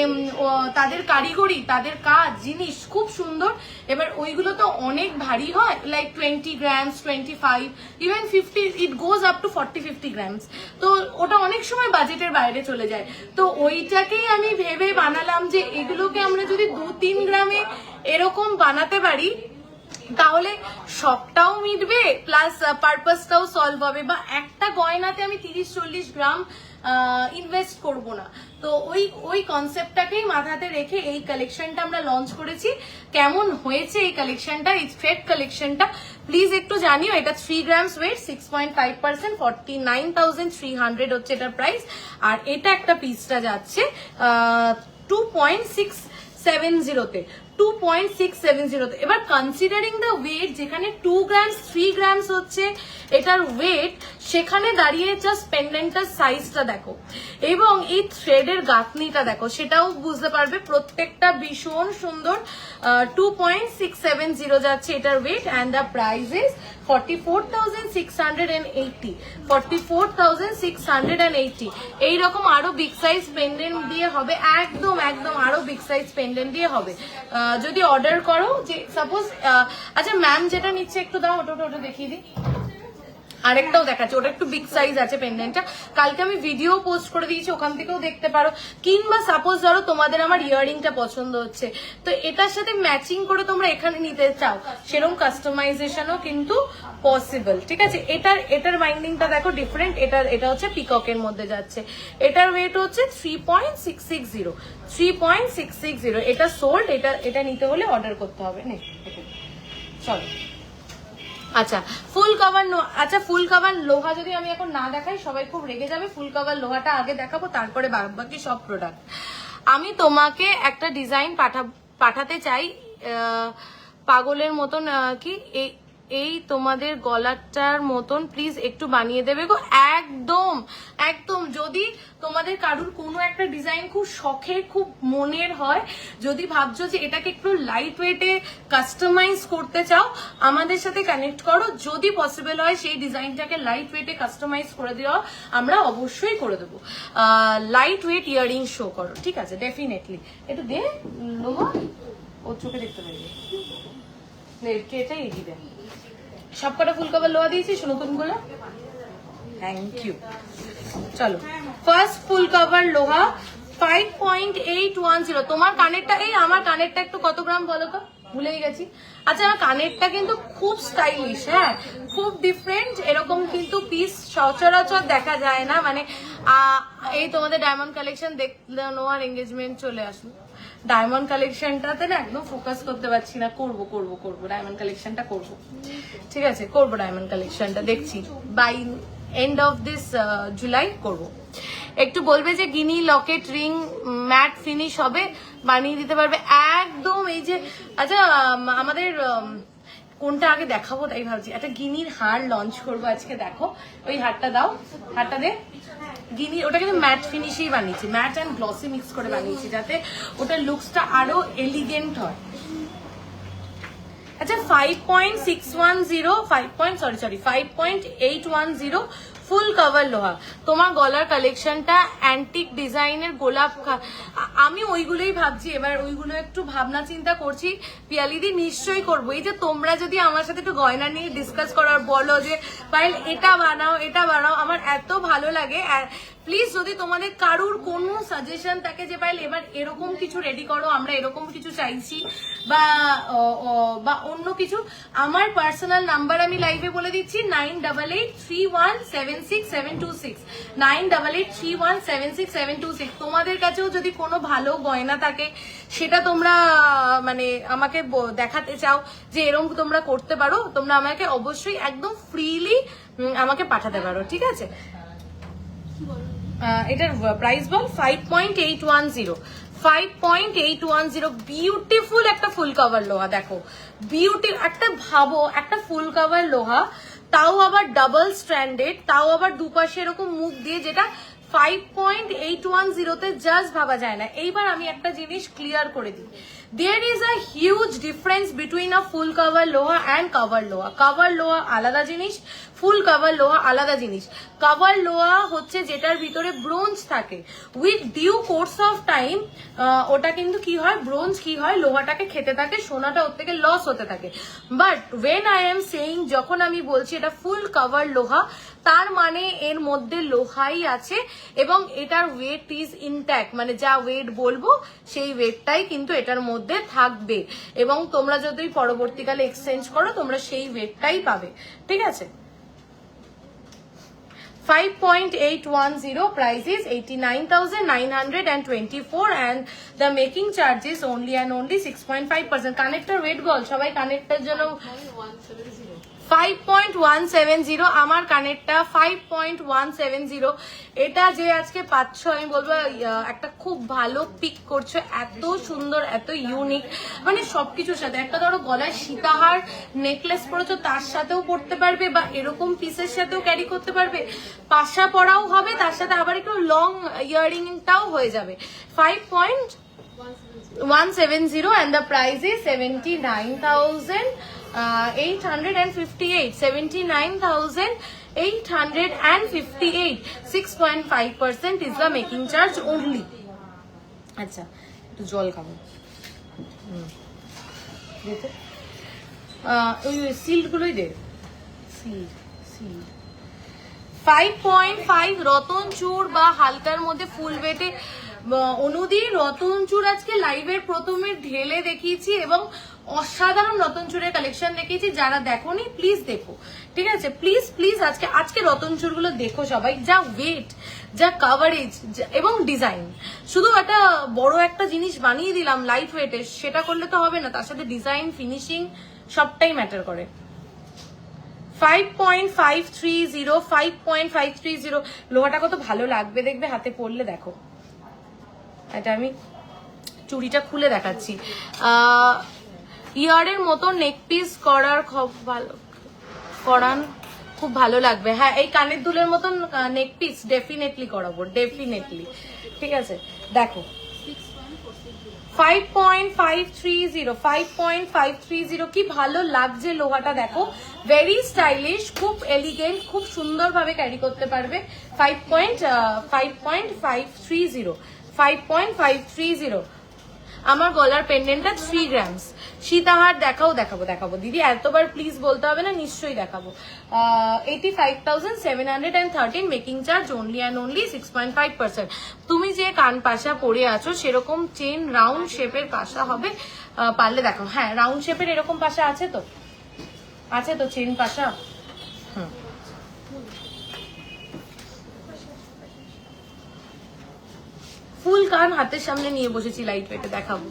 তাদের কারিগরি, তাদের কাজ, জিনিস খুব সুন্দর। এবার ওইগুলো তো অনেক ভারী হয়, like 20 grams, 25, even 50, it goes up to 40-50 grams. তো ওটা অনেক সময় বাজেটের বাইরে চলে যায়। তো ওইটাকেই আমি ভেবে বানালাম যে এগুলোকে আমরা যদি 2-3 গ্রামে এরকম বানাতে পারি তাহলে শখটাও মিটবে, প্লাস পারপাসটাও সলভ হবে, বা একটা গয়নাতে আমি 30-40 গ্রাম ইনভেস্ট করব না। তো ওই কনসেপ্টটাকেই মাথাতে রেখে এই কালেকশনটা আমরা লঞ্চ করেছি। কেমন হয়েছে এই কালেকশনটা, এই থ্রেড কালেকশনটা প্লিজ একটু জানিও। এটা 3 গ্রামস ওয়েট, 6.5%, 49,300 হচ্ছে এটার প্রাইস। আর এটা একটা পিসটা যাচ্ছে 2.670 2.670। এবার কনসিডারিং দ্য ওয়েট, যেখানে 2 গ্রামস 3 গ্রামস হচ্ছে এটার ওয়েট, সেখানে দাঁড়িয়ে জাস্ট পেন্ডেন্টটার সাইজটা দেখো এবং এই থ্রেডের গাঁথনিটা দেখো, সেটাও বুঝতে পারবে। প্রত্যেকটা ভীষণ সুন্দর। 2.670 যাচ্ছে এটার weight, and the price is 44,680 44,680। এইরকম আরো বিগ সাইজ পেন্ডেন্ট দিয়ে হবে, একদম একদম আরো বিগ সাইজ পেন্ডেন্ট দিয়ে হবে যদি অর্ডার করো। যে সাপোজ আচ্ছা ম্যাম যেটা নিচ্ছে একটু দাও, ওটা দেখিয়ে দিই। আরেকটাও দেখাচ্ছে, ওটা একটু বিগ সাইজ আছে পেন্ডেন্টটা, কালকে আমি ভিডিও পোস্ট করে দিয়েছি, ওখান থেকেও দেখতে পারো। কিংবা সাপোজ ধরো তোমাদের আমার ইয়াররিংটা পছন্দ হচ্ছে, তো এটার সাথে ম্যাচিং করে তোমরা এখানে নিতে চাও, সেরকম কাস্টমাইজেশনও কিন্তু পসিবল। ঠিক আছে, এটার বাইন্ডিংটা দেখো ডিফারেন্ট। এটা হচ্ছে পিককের মধ্যে যাচ্ছে, এটার ওয়েট হচ্ছে 3.660 3.660। এটা সোল্ড। এটা নিতে হলে অর্ডার করতে হবে। চলো আচ্ছা ফুল কভার, আচ্ছা ফুল কভার লোহা যদি আমি এখন না দেখাই সবাই খুব রেগে যাবে। ফুল কভার লোহাটা আগে দেখাবো, তারপরে বাকি সব প্রোডাক্ট। আমি তোমাকে একটা ডিজাইন পাঠাতে চাই, পাগলের মতন কি এই তোমাদের গলাটার মতন প্লিজ একটু বানিয়ে দেবে গো। একদম একদম। যদি তোমাদের কারুর কোনো একটা ডিজাইন খুব শখের, খুব মনের হয়, যদি ভাবছো যে এটাকে একটু লাইট ওয়েটে কাস্টমাইজ করতে চাও, আমাদের সাথে কানেক্ট করো। যদি পসিবল হয় সেই ডিজাইনটাকে লাইট ওয়েটে কাস্টমাইজ করে দেওয়া আমরা অবশ্যই করে দেবো। লাইট ওয়েট ইয়াররিং শো করো, ঠিক আছে, ডেফিনেটলি। একটু দে লোহা, ওর চোখে দেখতে পারি এটাই এগিয়ে দেয়। সবকটা ফুল কভার লোহা দিয়েছিস নতুন গুলো, থ্যাংক ইউ। চলো ফার্স্ট ফুল কভার লোহা 5.810। তোমার কানেরটা, এই আমার কানেরটা একটু কত গ্রাম বলো তো, ভুলেই গেছি। আচ্ছা আমার কানেরটা কিন্তু খুব স্টাইলিশ, হ্যাঁ খুব ডিফারেন্ট। এরকম কিন্তু পিস সচরাচর দেখা যায় না। মানে এই তোমাদের ডায়মন্ড কালেকশন দেখলে নোয়ার এঙ্গেজমেন্ট চলে আসুন। ডায়মন্ড কালেকশনটাতে না একদম ফোকাস করতে পারছি না। করবো ডায়মন্ড কালেকশনটা করবো, ঠিক আছে, করবো ডায়মন্ড কালেকশনটা, দেখছি by end of this July করবো। একটু বলবে যে guinea locket ring matte finish হবে, বানিয়ে দিতে পারবে একদম। এই যে আচ্ছা আমাদের কোনটা আগে দেখাবো তাই ভাবছি, একটা গিনির হার লঞ্চ করবো আজকে। দেখো ওই হারটা দাও, হারটা দে। গিনি ওটা কিন্তু ম্যাট ফিনিশেই বানিয়েছি, ম্যাট অ্যান্ড গ্লসি মিক্স করে বানিয়েছি, যাতে ওটার লুকসটা আরো এলিগেন্ট হয়। আচ্ছা 5.810 ফুল কভার লোহা। তোমার গলার কালেকশনটা অ্যান্টিক ডিজাইনের গোলাপ, আমি ওইগুলোই ভাবছি। এবার ওইগুলো একটু ভাবনা চিন্তা করছি। পিয়ালিদি নিশ্চয়ই করবো। এই যে তোমরা যদি আমার সাথে একটু গয়না নিয়ে ডিসকাস করার বলো যে পায়েল এটা বানাও, আমার এত ভালো লাগে। প্লিজ যদি তোমাদের কারুর কোনো সাজেশন থাকে যে পাইল এবার এরকম কিছু রেডি করো, আমরা এরকম কিছু চাইছি, বা অন্য কিছু, আমার পার্সোনাল নাম্বার আমি লাইভে বলে দিচ্ছি 9883176726 9883176726। তোমাদের কাছেও যদি কোনো ভালো গয়না থাকে সেটা তোমরা মানে আমাকে দেখাতে চাও যে এরকম তোমরা করতে পারো, তোমরা আমাকে অবশ্যই একদম ফ্রিলি আমাকে পাঠাতে পারো, ঠিক আছে। এটার প্রাইস বল 5.810 বিউটিফুল একটা ফুল কভার লোহা। দেখো বিউটি, একটা ভাবো একটা ফুল কভার লোহা, তাও আবার ডাবল স্ট্র্যান্ডেড, তাও আবার দুপাশে এরকম মুখ দিয়ে, যেটা 5.810 তে জাস্ট ভাবা যায় না। এইবার আমি একটা জিনিস ক্লিয়ার করে দিই, there is a huge difference between a full cover লোহা and cover লোহা। cover লোহা আলাদা জিনিস, ফুল কভার লোহা আলাদা জিনিস। কভার লোহা হচ্ছে যেটার ভিতরে ব্রোঞ্জ থাকে, with due course of time ওটা কিন্তু কি হয়, ব্রোঞ্জ কি হয়, লোহাটাকে খেতে থাকে, সোনাটা ওর থেকে লস হতে থাকে। But when I am saying, যখন আমি বলছি এটা ফুল কভার লোহা, তার মানে এর মধ্যে লোহাই আছে এবং এটার ওয়েট ইজ ইনট্যাক্ট, মানে যা ওয়েট বলবো সেই ওয়েটটাই কিন্তু এটার মধ্যে থাকবে এবং তোমরা যদি পরবর্তীকালে এক্সচেঞ্জ করো তোমরা সেই ওয়েটটাই পাবে, ঠিক আছে। 5.810 price is 89,924 and the making charge is only and only 6.5%. connector weight বল সবাই, কানেক্টর জন্য 5.170 আমার কানেরটা 5.170। এটা যে আজকে পাচ্ছ আমি বলবো একটা খুব ভালো পিক করছো, এত সুন্দর এত ইউনিক, মানে সবকিছুর সাথে। একটা ধরো গলায় সীতাহার নেকলেস পরেছো তার সাথেও পরতে পারবে বা এরকম পিসের সাথেও ক্যারি করতে পারবে, পাশা পরাও হবে, তার সাথে আবার একটু লং ইয়ারিংটাও হয়ে যাবে। 5.170 and the price is 79,858, 79,858, 6.5% is the making charge only. আচ্ছা একটু জল খাবো, ওই সিল্ড গুলোই দে, সিল্ড 5.5 রতন চূড় বা হালকার মধ্যে ফুল বেটে অনুদি রতন চূড় আজকে লাইভের প্রথমে ঢেলে দেখিয়েছি এবং অসাধারণ রতন চূড়ের কালেকশন দেখিয়েছি। যারা দেখোনি প্লিজ দেখো, ঠিক আছে, প্লিজ প্লিজ আজকে রতন চূড় গুলো দেখো সবাই। যা ওয়েট, যা কাভারেজ এবং ডিজাইন, শুধু একটা বড় একটা জিনিস বানিয়ে দিলাম লাইট ওয়েটের, সেটা করলে তো হবে না, তার সাথে ডিজাইন ফিনিশিং সবটাই ম্যাটার করে। 5.530 লোহাটা কত ভালো লাগবে দেখবে হাতে পরলে, দেখো এটা আমি চুড়িটা খুলে দেখাচ্ছি। ইয়ারের মতো নেক পিস করার করান খুব ভালো লাগবে। হ্যাঁ এই কানের দুলের মতন নেক পিস ডেফিনেটলি করাবো, ডেফিনেটলি, ঠিক আছে। দেখো 5.530 কি ভালো লাগছে লোহাটা, দেখো ভেরি স্টাইলিশ, খুব এলিগেন্ট, খুব সুন্দর ভাবে ক্যারি করতে পারবে। 5.530 আমার গলার পেন্ডেন্টটা 3 গ্রামস। সীতাহার দেখাবো দিদি, এতবার প্লিজ বলতে হবে না, নিশ্চয়ই দেখাবো। 85,713 making charge only and only 6.5%। তুমি যে কান পাশা পরে আছো সেরকম চেন রাউন্ড শেপের পাশা হবে, পারলে দেখো। হ্যাঁ রাউন্ড শেপের এরকম পাশা আছে তো চেন পাশা। ফুল কান হাতের সামনে নিয়ে বসেছি লাইট ওয়েটে, দেখাবো।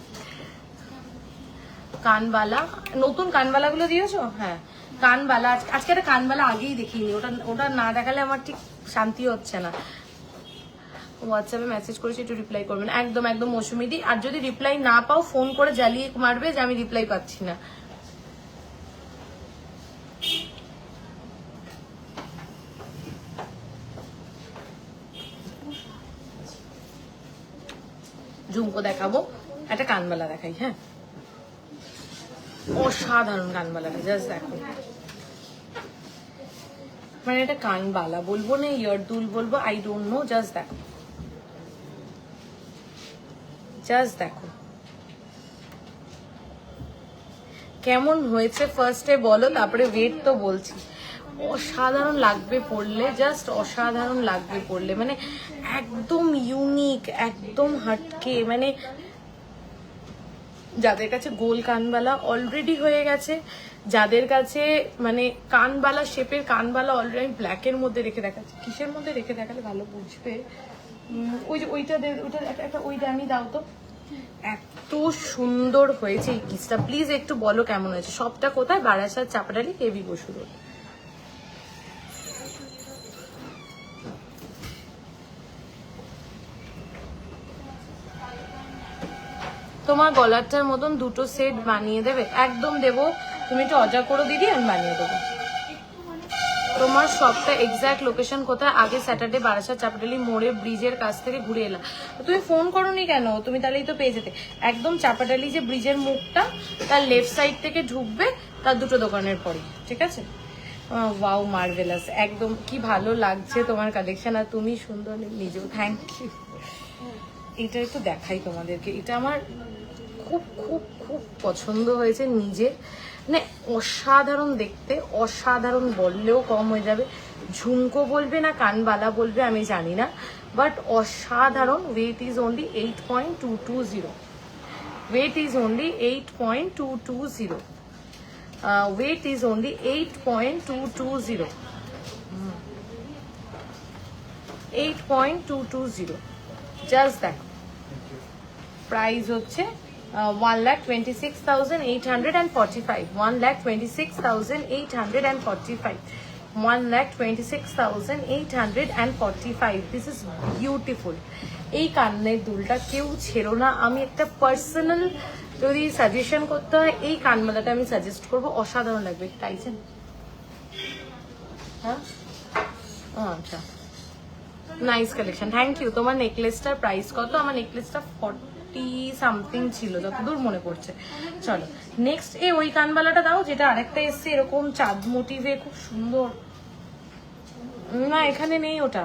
কানবালা, নতুন কানবালা গুলো দিয়েছো? হ্যাঁ কানবালা, আজকে একটা কানবালা আগেই দেখিনি, ওটা না দেখালে আমার ঠিক শান্তি হচ্ছে না। হোয়াটসঅ্যাপে মেসেজ করেছি একটু রিপ্লাই করবেন, একদম মৌসুমিদি। আর যদি রিপ্লাই না পাও ফোন করে জ্বালিয়ে মারবে যে আমি রিপ্লাই পাচ্ছি না। ঝুমকো দেখাবো, একটা কানবালা দেখাই। হ্যাঁ অসাধারণ কানবালাটা, জাস্ট দেখো, মানে এটা কানবালা বলবো না ইয়ার দুল বলবো, আই ডোন্ট নো, জাস্ট দেখো কেমন হয়েছে ফার্স্টে বলো, তারপরে ওয়েট তো বলছি। অসাধারণ লাগবে পরলে, জাস্ট অসাধারণ লাগবে পরলে, মানে একদম ইউনিক, একদম হাটকে। মানে যাদের কাছে গোল কানবালা অলরেডি হয়ে গেছে, যাদের কাছে মানে কানবালা শেপের কানবালা অলরেডি ব্ল্যাকের মধ্যে রেখে দেখাচ্ছে, কিসের মধ্যে রেখে দেখালে ভালো বুঝবে, ওইটা আমি দাও তো। এত সুন্দর হয়েছে এই পিসটা, প্লিজ একটু বলো কেমন হয়েছে। সবটা কোথায়? বারাসাত চাপাডালি কেবি বসু রোড। তোমার গলারটার মতন দুটো সেট বানিয়ে দেবে? একদম দেবো, তুমি একটু অর্ডার করো দিদি, আমি বানিয়ে দেবো। তোমার শপটা এক্স্যাক্ট লোকেশন কোথায়? আগে স্যাটারডে বারাসাত চাপাটালি মোড়ে ব্রিজের কাছ থেকে ঘুরে এলাম। তুমি ফোন করোনি কেন? তুমি তাহলেই তো পেয়ে যেতে। একদম চাপাটালি যে ব্রিজের মুখটা, তার লেফট সাইড থেকে ঢুকবে, তার দুটো দোকানের পরে, ঠিক আছে? ওয়াও মার্ভেলাস, একদম কি ভালো লাগছে তোমার কালেকশন, আর তুমি সুন্দর নিজেও। Thank you. এটা একটু দেখাই তোমাদেরকে, এটা আমার খুব খুব খুব পছন্দ হয়েছে নিজের, মানে অসাধারণ দেখতে, অসাধারণ বললেও কম হয়ে যাবে। ঝুমকো বলবে না কানবালা বলবে আমি জানি না, বাট অসাধারণ। Weight is only 8.220, weight is only 8.220, weight is only 8.220, 8.220। Just দেখো, প্রাইস হচ্ছে 1,26,845, 1,26,845, 1,26,845। This is beautiful. এই কানের দুলটা কেউ ছেড়ো না। আমি একটা পার্সোনাল যদি সাজেশন করতে হয়, এই কানমালাটা আমি সাজেস্ট করবো, অসাধারণ লাগবে। টাইছেন? হ্যাঁ, আচ্ছা, নাইস কালেকশন, থ্যাংক ইউ। তোমার নেকলেসটার প্রাইস কত? আমার নেকলেসটা 40 সামথিং ছিল, যতদূর মনে পড়ছে। চলো নেক্সট, ওই কানবালাটা দাও, যেটা আরেকটা এসছে এরকম চাঁদ মোটিভে, খুব সুন্দর। না এখানে নেই ওটা,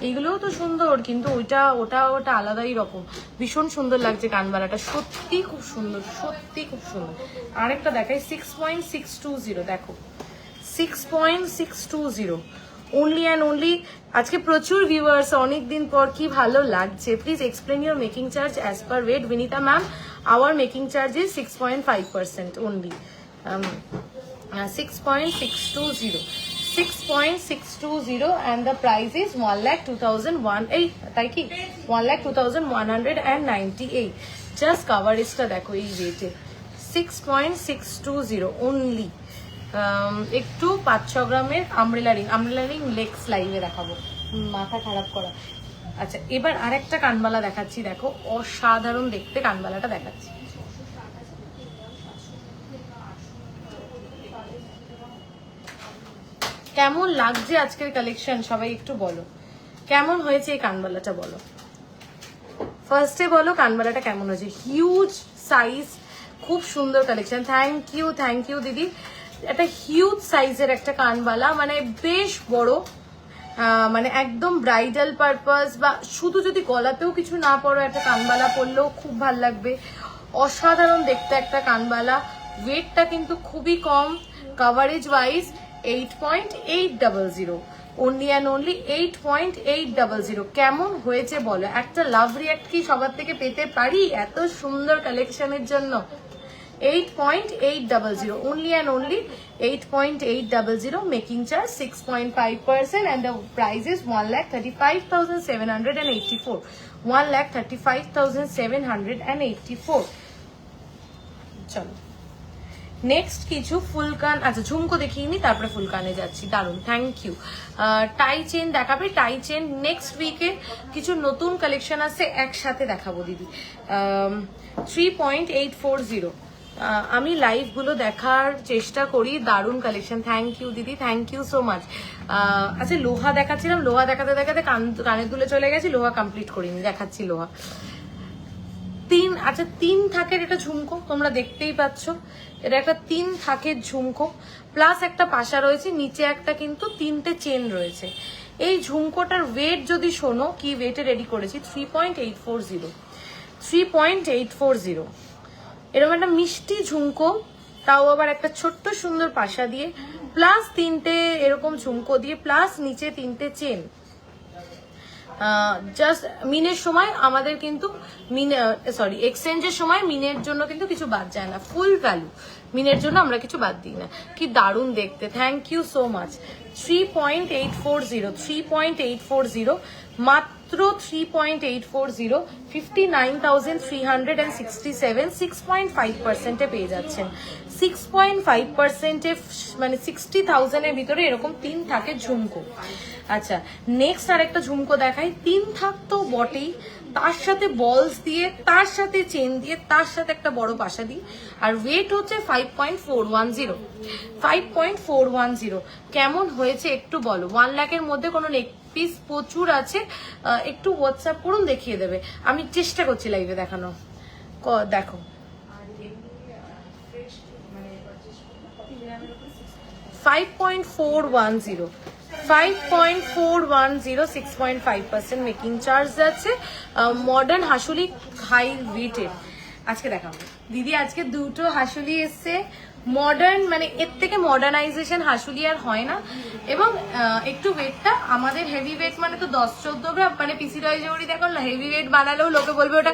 এইগুলোও তো সুন্দর, কিন্তু ওইটা ওটা ওটা আলাদাই রকম। ভীষণ সুন্দর লাগছে কানবালাটা, সত্যি খুব সুন্দর, সত্যি খুব সুন্দর। আরেকটা দেখাই, 6.620, দেখো 6.620, অনলি অ্যান্ড অনলি। আজকে প্রচুর ভিউয়ার্স, অনেকদিন পর, কি ভালো লাগছে। Please explain your making charge as per weight. Binita ma'am, our making charge is 6.5% only, 6.620, 6.620, and the price is 1,02,001, তাই কি 1,02,198। জাস্ট কাভারেজটা দেখো এই রেটে, 6.620 অনলি। একটু 5-6 গ্রামের আমব্রেলা রিং লেক্স লাইভে দেখাবো, মাথা খারাপ করা। আচ্ছা, এবার আরেকটা কানবালা দেখাচ্ছি, দেখো অসাধারণ দেখতে কানবালাটা দেখাচ্ছি। কেমন লাগছে আজকের কালেকশন, সবাই একটু বলো কেমন হয়েছে এই কানবালাটা, বলো ফার্স্টে, বলো কানবালাটা কেমন হয়েছে। হিউজ সাইজ, খুব সুন্দর কালেকশন। থ্যাংক ইউ দিদি। একটা হিউজ সাইজের একটা কানবালা, মানে বেশ বড়, মানে একদম ব্রাইডাল পারপাস, বা শুধু যদি গলাতেও কিছু না পড়ো, একটা কানবালা পরলেও খুব ভাল লাগবে। অসাধারণ দেখতে একটা কানবালা। ওয়েটটা কিন্তু খুবই কম। Coverage wise 8.800, only and only 8.800। কেমন হয়েছে বলো? একটা লাভ রিয়াক্ট কি সবার থেকে পেতে পারি এত সুন্দর কালেকশনের জন্য? 8.800, only and only 8.800, making charge 6.5%, and the price is 1,35,784, 1,35,784। চলো নেক্সট কিছু ফুলকান, আচ্ছা ঝুমকো দেখিয়ে নি, তারপরে ফুলকানে যাচ্ছি। দারুন, থ্যাংক ইউ। টাই চেন দেখাবে, টাই চেন নেক্সট উইকে কিছু নতুন কালেকশন আছে, একসাথে দেখাবো দিদি। 3.840, আমি লাইভগুলো দেখার চেষ্টা করি, দারুণ কালেকশন। থ্যাংক ইউ দিদি, থ্যাংক ইউ সো মাচ। আচ্ছা লোহা দেখাচ্ছিলাম, লোহা দেখাতে দেখাতে কানের দুলে চলে গেছি, লোহা কমপ্লিট করিনি, দেখাচ্ছি লোহা। 3 থাকের এটা ঝুমকো, তোমরা দেখতেই পাচ্ছ, এটা একটা 3 থাকের ঝুমকো, প্লাস একটা পাশা রয়েছে, নিচে একটা কিন্তু 3টে চেন রয়েছে। এই ঝুমকোটার ওয়েট যদি শোনো, কি ওয়েটে রেডি করেছি, 3.840, 3.840। এরকম একটা মিষ্টি ঝুমকো, তাও আবার একটা ছোট্ট সুন্দর পাশা দিয়ে, প্লাস 3টে এরকম ঝুমকো দিয়ে, প্লাস নিচে 3টে চেন। জাস্ট মিনের সময় আমাদের কিন্তু এক্সচেঞ্জের সময় মিনের জন্য কিন্তু কিছু বাদ যায় না, ফুল ভ্যালু মিনের জন্য আমরা কিছু বাদ দিই না। কি দারুণ দেখতে, থ্যাংক ইউ সো মাচ। 3.840, 3.840, মাত্র 3.840, 59,367, 6.5%-এ পেয়ে যাচ্ছেন। 6.5% মানে 60,000 এর ভিতরে এরকম 3 থাকে ঝুমকো। আচ্ছা নেক্সট আরেকটা ঝুমকো দেখাই, 3 থাক তো বটেই, তার সাথে বলস দিয়ে, তার সাথে চেন দিয়ে, তার সাথে একটা বড় পাশা দিই, আর ওয়েট হচ্ছে 5.410। 5.410 কেমন হয়েছে একটু বলো। 1 লাখের মধ্যে কোনো নেক পিস প্রচুর আছে, একটু হোয়াটসঅ্যাপ করুন, দেখিয়ে দেবে। আমি চেষ্টা করছি লাইভে দেখানো। দেখো 5.410, 6.5% মেকিং চার্জ যাচ্ছে। মডার্ন হাসুলি হাই ওয়েটের আজকে দেখাবো দিদি। আজকে দুটো হাসুলি এসছে মডার্ন, মানে এর থেকে মডার্নাইজেশন হাসুলি আর হয় না। এবং একটু ওয়েটটা আমাদের হেভি ওয়েট মানে তো 10-14 গ্রাম, মানে পিসি রয় জৌড়ি দেখো না, হেভি ওয়েট বানালেও লোকে বলবে ওটা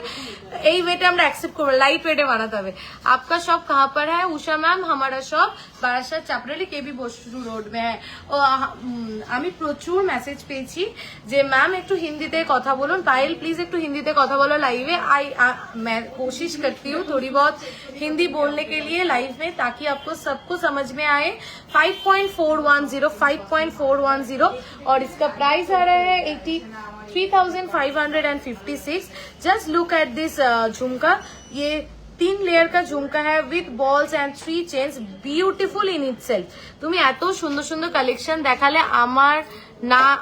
এই ওয়েটে আমরা অ্যাকসেপ্ট করবো, লাইট ওয়েটে বানাতে হবে। आपका शॉप कहाँ पर है उषा मैम? हमारा शॉप বারাসাত চাপরালি কেবি বসু রোড মে। ও আমি প্রচুর মেসেজ পেয়েছি যে ম্যাম একটু হিন্দিতে কথা বলুন, পায়েল প্লিজ একটু হিন্দিতে কথা বলো लाइव मैं कोशिश करती हूँ थोड़ी बहुत हिंदी बोलने के लिए लाइव में, ताकि आपको सबको समझ में आए। 5.410, 5.410 और इसका प्राइस आ रहा है 83,556। जस्ट लुक एट दिस झुमका, ये 3 लेयर का झुमका है with balls and 3 chains, beautiful in itself. তুমি এত সুন্দর সুন্দর কালেকশন দেখালে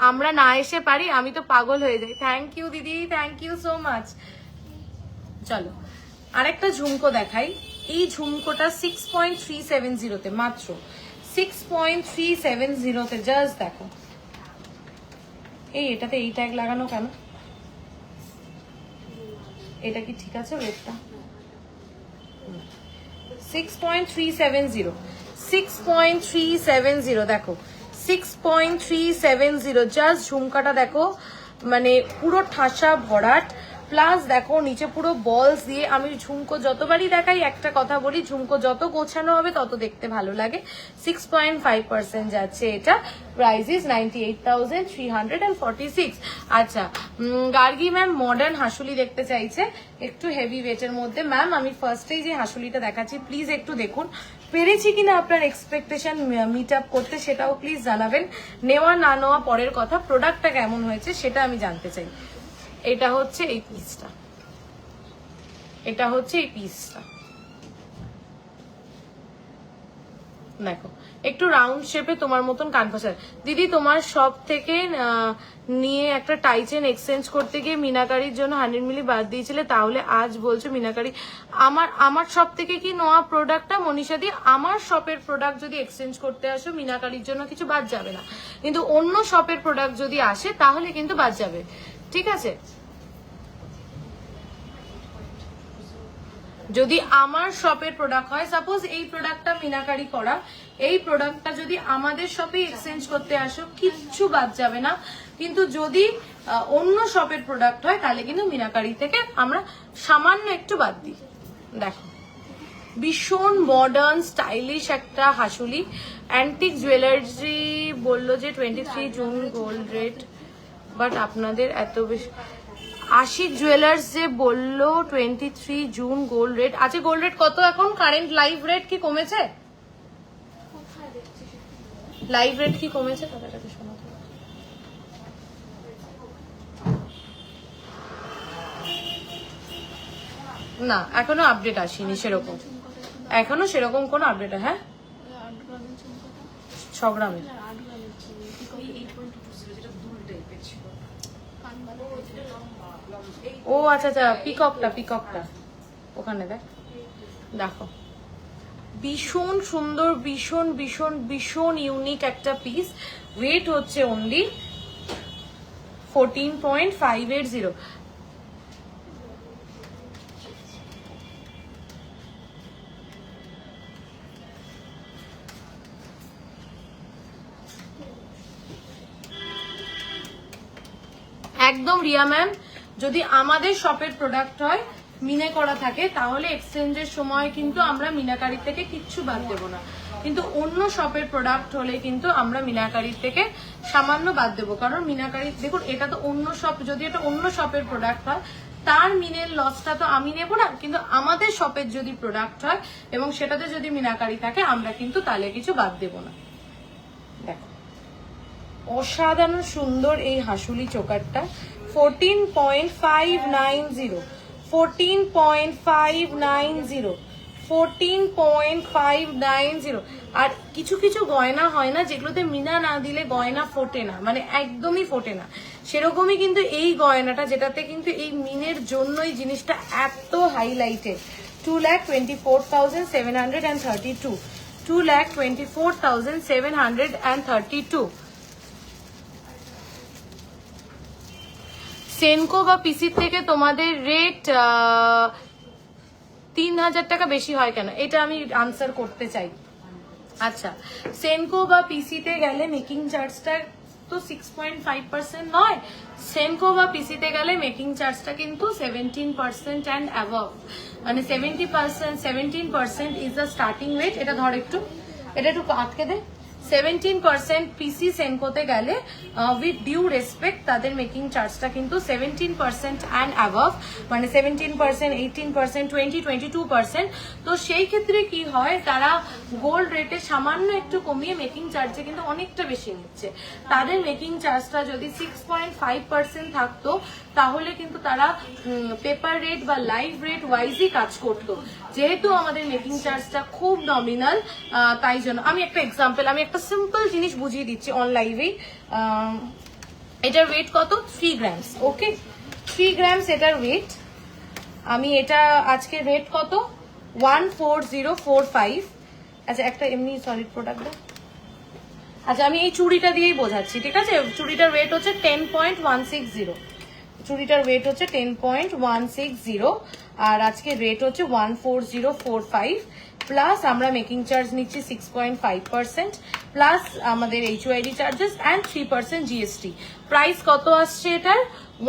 আমরা না এসে পারি, আমি তো পাগল হয়ে যাই। থ্যাংক ইউ দিদি, থ্যাংক ইউ সো মাচ। চলো আরেকটা ঝুমকো দেখাই। এই ঝুমকোটা 6.370 তে, মাত্র 6.370 তে। জাস্ট দেখো এটাতে এই ট্যাগ লাগানো কেন? এটা কি ঠিক আছে ওয়েটটা? 6.370, 6.370 দেখো 6.370। জাস্ট ঝুমকাটা দেখো, মানে পুরো ঠাসা ভরাট, প্লাস দেখো নিচে পুরো বলস দিয়ে। আমি ঝুমকো যতবারই দেখাই একটা কথা বলি, ঝুমকো যত গোছানো হবে তত দেখতে ভালো লাগে। 6.5% যাচ্ছে এটা, প্রাইস ইজ 98,346। আচ্ছা গার্গি ম্যাম মডার্ন হাসুলি দেখতে চাইছে একটু হেভি ওয়েটের মধ্যে। ম্যাম আমি ফার্স্টেই যে হাসুলিটা দেখাচ্ছি প্লিজ একটু দেখুন, পেরেছি কিনা আপনার এক্সপেকটেশন মিট আপ করতে, সেটাও প্লিজ জানাবেন। নেওয়া না নেওয়া পরের কথা, প্রোডাক্টটা কেমন হয়েছে সেটা আমি জানতে চাই। এটা হচ্ছে এই পিসটা, এটা হচ্ছে এই পিসটা দেখো, একটু রাউন্ড শেপে তোমার মতন কান পাশার। দিদি তোমার শপ থেকে নিয়ে একটা টাইচেন এক্সচেঞ্জ করতে গিয়ে মিনাকারির জন্য 100 মিলি বাদ দিয়েছিলে, তাহলে আজ বলছো মিনাকারি। আমার শপ থেকে কি নেওয়া প্রোডাক্টটা মনীষা দি, আমার শপের প্রোডাক্ট যদি এক্সচেঞ্জ করতে আসো মিনাকারির জন্য কিছু বাদ যাবে না, কিন্তু অন্য শপের প্রোডাক্ট যদি আসে তাহলে কিন্তু বাদ যাবে, ঠিক আছে? যদি আমার শপের প্রোডাক্ট হয়, সাপোজ এই প্রোডাক্টটা মিনাকারি করা, এই প্রোডাক্টটা যদি আমাদের শপে এক্সচেঞ্জ করতে আসো কিচ্ছু বাদ যাবে না, কিন্তু যদি অন্য শপের প্রোডাক্ট হয় তাহলে কিন্তু মিনাকারি থেকে আমরা সামান্য একটু বাদ দিই। দেখো ভীষণ মডার্ন স্টাইলিশ একটা হাসুলি। অ্যান্টিক জুয়েলারি বললো যে 23 জুন গোল্ড রেট, বাট আপনাদের এত বেশি। আশিক জুয়েলার্স যে বললো 23 জুন গোল্ড রেট আছে। গোল্ড রেট কত এখন কারেন্ট? লাইভ রেট কি কমেছে? লাইভ রেট কি কমেছে? কথাটাকে শোনা না, এখনো আপডেট আসেনি সেরকম, এখনো সেরকম কোনো আপডেট। হ্যাঁ 6 গ্রামের ও আচ্ছা আচ্ছা, পিককটা ওখানে দেখো ভীষণ সুন্দর, ভীষণ ভীষণ ভীষণ ইউনিক একটা পিস। ওয়েট হচ্ছে অনলি 14.580। একদম রিয়া ম্যাম, যদি আমাদের শপের প্রোডাক্ট হয় মিনে করা থাকে তাহলে এক্সচেঞ্জের সময় কিন্তু আমরা মিনাকারি থেকে কিচ্ছু বাদ দেবো না, কিন্তু অন্য শপের প্রোডাক্ট হলে কিন্তু আমরা মিনাকারি থেকে সামান্য বাদ দেবো। কারণ মিনাকারি দেখুন এটা তো অন্য শপ, যদি এটা অন্য শপের প্রোডাক্ট হয় তার মিনের লসটা তো আমি নেবো না, কিন্তু আমাদের শপের যদি প্রোডাক্ট হয় এবং সেটাতে যদি মিনাকারি থাকে আমরা কিন্তু তাহলে কিছু বাদ দেবো না। দেখো অসাধারণ সুন্দর এই হাসুলি চোকারটা, 14.590, 14.590, 14.590। আর কিছু কিছু গয়না হয় না যেগুলোতে মিনা না দিলে গয়না ফোটে না, মানে একদমই ফোটে না, সেরকমই কিন্তু এই গয়নাটা, যেটাতে কিন্তু এই মিনের জন্যই জিনিসটা এত হাইলাইটেড। 2,24,732, 2,24,732। সেনকো বা পিসির থেকে তোমাদের রেট 3,000 টাকা বেশি হয় কেন, এটা আমি আনসার করতে চাই। আচ্ছা, সেনকো বা পিসিতে গেলে মেকিং চার্জটা তো 6.5% নয়, সেনকো বা পিসিতে গেলে মেকিং চার্জটা কিন্তু 17% অ্যান্ড অ্যাবভ, মানে 17% ইজ দ্য স্টার্টিং রেট। এটা ধর একটু, এটা একটু আটকে দে। 17% পিসি সেনকোতে গেলে উইথ ডিউ রেসপেক্ট তাদের মেকিং চার্জটা কিন্তু 17% অ্যান্ড অ্যাবভ, মানে 17%, 18%, 20, 22%। তো সেই ক্ষেত্রে কি হয়, তারা গোল্ড রেটে সামান্য একটু কমিয়ে মেকিং চার্জে কিন্তু অনেকটা বেশি নিচ্ছে। তাদের মেকিং চার্জটা যদি 6.5% থাকতো তাহলে কিন্তু তারা পেপার রেট বা লাইভ রেট ওয়াইজই কাজ করতো। যেহেতু আমাদের মেকিং চার্জটা খুব নমিনাল, তাই জন্য আমি একটা এক্সাম্পল, আমি একটা সিম্পল জিনিস বুঝিয়ে দিচ্ছি অন লাইভেই। এটার ওয়েট কত? 3 গ্রামস। ওকে, 3 গ্রামস এটার ওয়েট। আমি এটা আজকে রেট কত? 14045। আচ্ছা একটা এমনি সলিড প্রোডাক্ট দেয়। আচ্ছা আমি এই চুড়িটা দিয়েই বোঝাচ্ছি, ঠিক আছে? চুড়িটার ওয়েট হচ্ছে 10.160, চুড়িটার ওয়েট হচ্ছে 10.160, আর আজকে রেট হচ্ছে 14045, প্লাস আমরা মেকিং চার্জ নিচ্ছি 6.5%, প্লাস আমাদের HOID charges and 3% GST. Price কত আসছে এটার?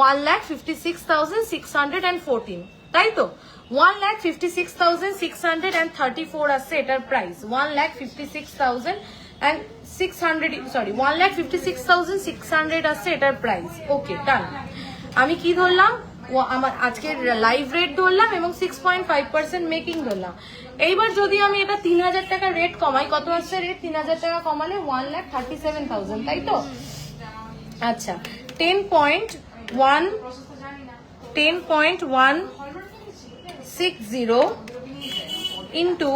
1,56,614, তাই তো? 1,56,634 আসছে এটার প্রাইস। 1,56,600 আসছে এটার প্রাইস। ওকে ডান। আমি কি ধরলাম? আমার আজকের লাইভ রেট ধরলাম এবং 6.5% মেকিং ধরলাম। এইবার যদি আমি এটা 3,000 টাকা রেট কমাই, কত আসছে রেট? 3,000 টাকা কমালে 1,37,000, তাই তো? আচ্ছা 10.160 ইন্টু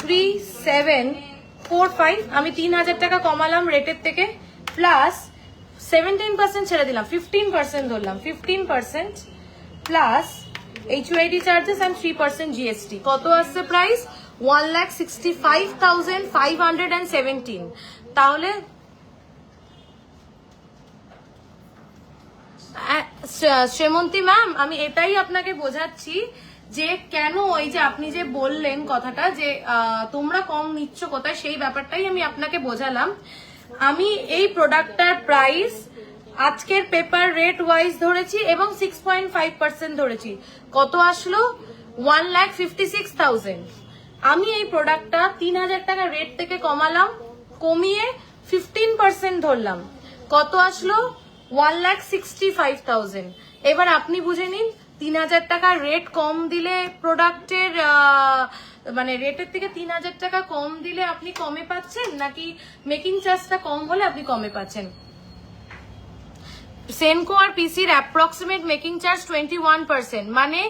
13745, আমি 3,000 টাকা কমালাম রেটের থেকে, প্লাস 17% ছেড়ে দিলাম, 15% ধরলাম, 15% plus HOID charges and 3% GST. কত আসছে প্রাইস? 1,65,517। তাহলে শ্রেমন্তী ম্যাম, আমি এটাই আপনাকে বোঝাচ্ছি যে কেন ওই যে আপনি যে বললেন কথাটা যে তোমরা কম নিচ্ছ কোথায়, সেই ব্যাপারটাই আমি আপনাকে বোঝালাম। আমি এই প্রোডাক্টটার প্রাইস আজকের পেপার রেট ওয়াইজ ধরেছি এবং 6.5% ধরেছি। কত আসলো? 1,56,000। আমি এই প্রোডাক্টটা 3,000 টাকা রেট থেকে কমালাম, কমিয়ে 15% ধরলাম। কত আসলো? 1,65,000। এবার আপনি বুঝে নিন, 3,000 টাকা রেট কম দিলে প্রোডাক্টের মানে রেটের থেকে 3,000 টাকা কম দিলে আপনি কমে পাচ্ছেন, নাকি মেকিং চার্জটা কম হলে আপনি কমে পাচ্ছেন? সেনকো আর পিসির অ্যাপ্রক্সিমেট মেকিং চার্জ 21%, মানে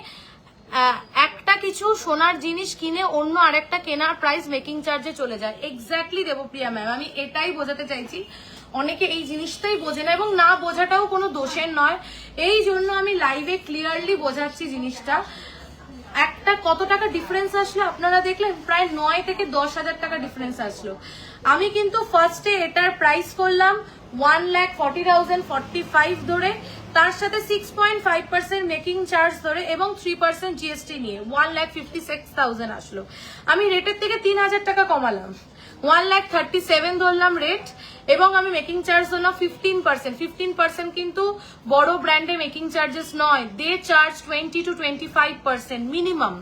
একটা কিছু সোনার জিনিস কিনে অন্য আরেকটা কেনার প্রাইস মেকিং চার্জে চলে যায়। এক্স্যাক্টলি দেবপ্রিয়া ম্যাম, আমি এটাই বোঝাতে চাইছি। অনেকে এই জিনিসটাই বোঝে না এবং না বোঝাটাও কোনো দোষের নয়, এই জন্য আমি লাইভে ক্লিয়ারলি বোঝাচ্ছি জিনিসটা। একটা কত টাকা ডিফারেন্স আসলো আপনারা দেখলেন, প্রায় 9 থেকে 10,000 টাকা ডিফারেন্স আসলো। আমি কিন্তু ফার্স্টে এটার প্রাইস করলাম 1,40,045 ধরে, তার সাথে 6.5% মেকিং চার্জ ধরে এবং 3% জিএসটি নিয়ে 1,56,000 আসলো। আমি রেটের থেকে 3,000 টাকা কমালাম, 1,37,000 ধরলাম রেট, এবং আমি মেকিং চার্জ ধরলাম 15%। 15% কিন্তু বড় ব্র্যান্ডে মেকিং চার্জেস নয়, দে চার্জ 20 to 25% মিনিমাম।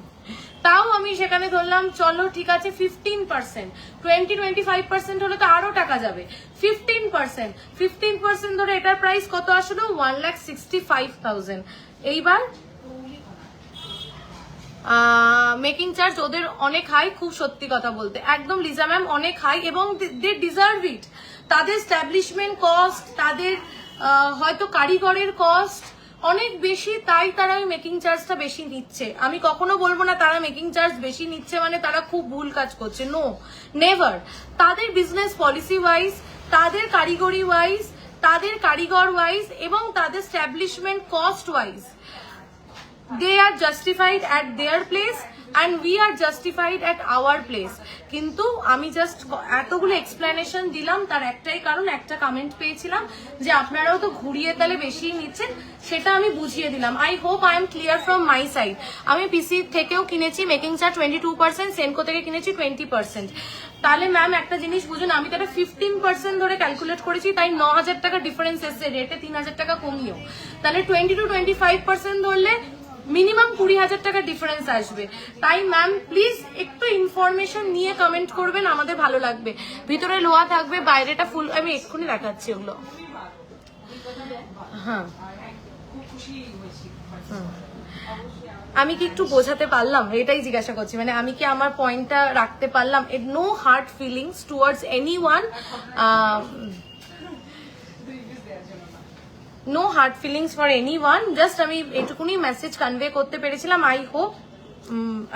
তাও আমি সেখানে ধরলাম চলো ঠিক আছে 15%, 20-25% হলে তো আরো টাকা যাবে। 15% ধরে এটার প্রাইস কত আসলো? 1,65,000। এইবার মেকিং চার্জ ওদের অনেক হাই, খুব সত্যি কথা বলতে একদম লিজা ম্যাম অনেক হাই, এবং দে ডিজার্ভ ইট। তাদের স্ট্যাবলিশমেন্ট কস্ট, তাদের হয়তো কারিগরের কস্ট অনেক বেশি, তাই তারা ওই মেকিং চার্জটা বেশি নিচ্ছে। আমি কখনো বলবো না তারা মেকিং চার্জ বেশি নিচ্ছে মানে তারা খুব ভুল কাজ করছে, নো নেভার। তাদের বিজনেস পলিসি ওয়াইজ, তাদের কারিগরি ওয়াইজ, তাদের কারিগর ওয়াইজ এবং তাদের establishment cost wise they are justified at their place and we are justified at our place। কিন্তু আমি জাস্ট এতগুলো এক্সপ্লেনেশন দিলাম, তার একটাই কারণ, একটা কমেন্ট পেয়েছিলাম যে আপনারাও তো ঘুরিয়ে তাহলে বেশি নিচ্ছেন, সেটা আমি বুঝিয়ে দিলাম। I hope I am clear from my side. আমি পিসি থেকেও কিনেছি মেকিং চার্জ 22%, সেনকো থেকে কিনেছি 20%। তাহলে ম্যাম একটা জিনিস বুঝুন, আমি তাহলে 15% ধরে ক্যালকুলেট করেছি, তাই 9,000 টাকা ডিফারেন্স এসছে, রেটে 3,000 টাকা কমিও। তাহলে 20-25% ধরলে মিনিমাম 20,000 টাকা ডিফারেন্স আসবে। তাই ম্যাম প্লিজ একটু ইনফরমেশন নিয়ে কমেন্ট করবেন, আমাদের ভালো লাগবে। ভিতরে লোহা থাকবে, বাইরেটা ফুল, আমি এক্ষুনি দেখাচ্ছি ওগুলো। হ্যাঁ, আমি কি একটু বোঝাতে পারলাম? এটাই জিজ্ঞাসা করছি, মানে আমি কি আমার পয়েন্টটা রাখতে পারলাম? No hard feelings towards anyone, no hard feelings for anyone, just আমি এটুকুনি মেসেজ কনভে করতে পেরেছিলাম। আই হোপ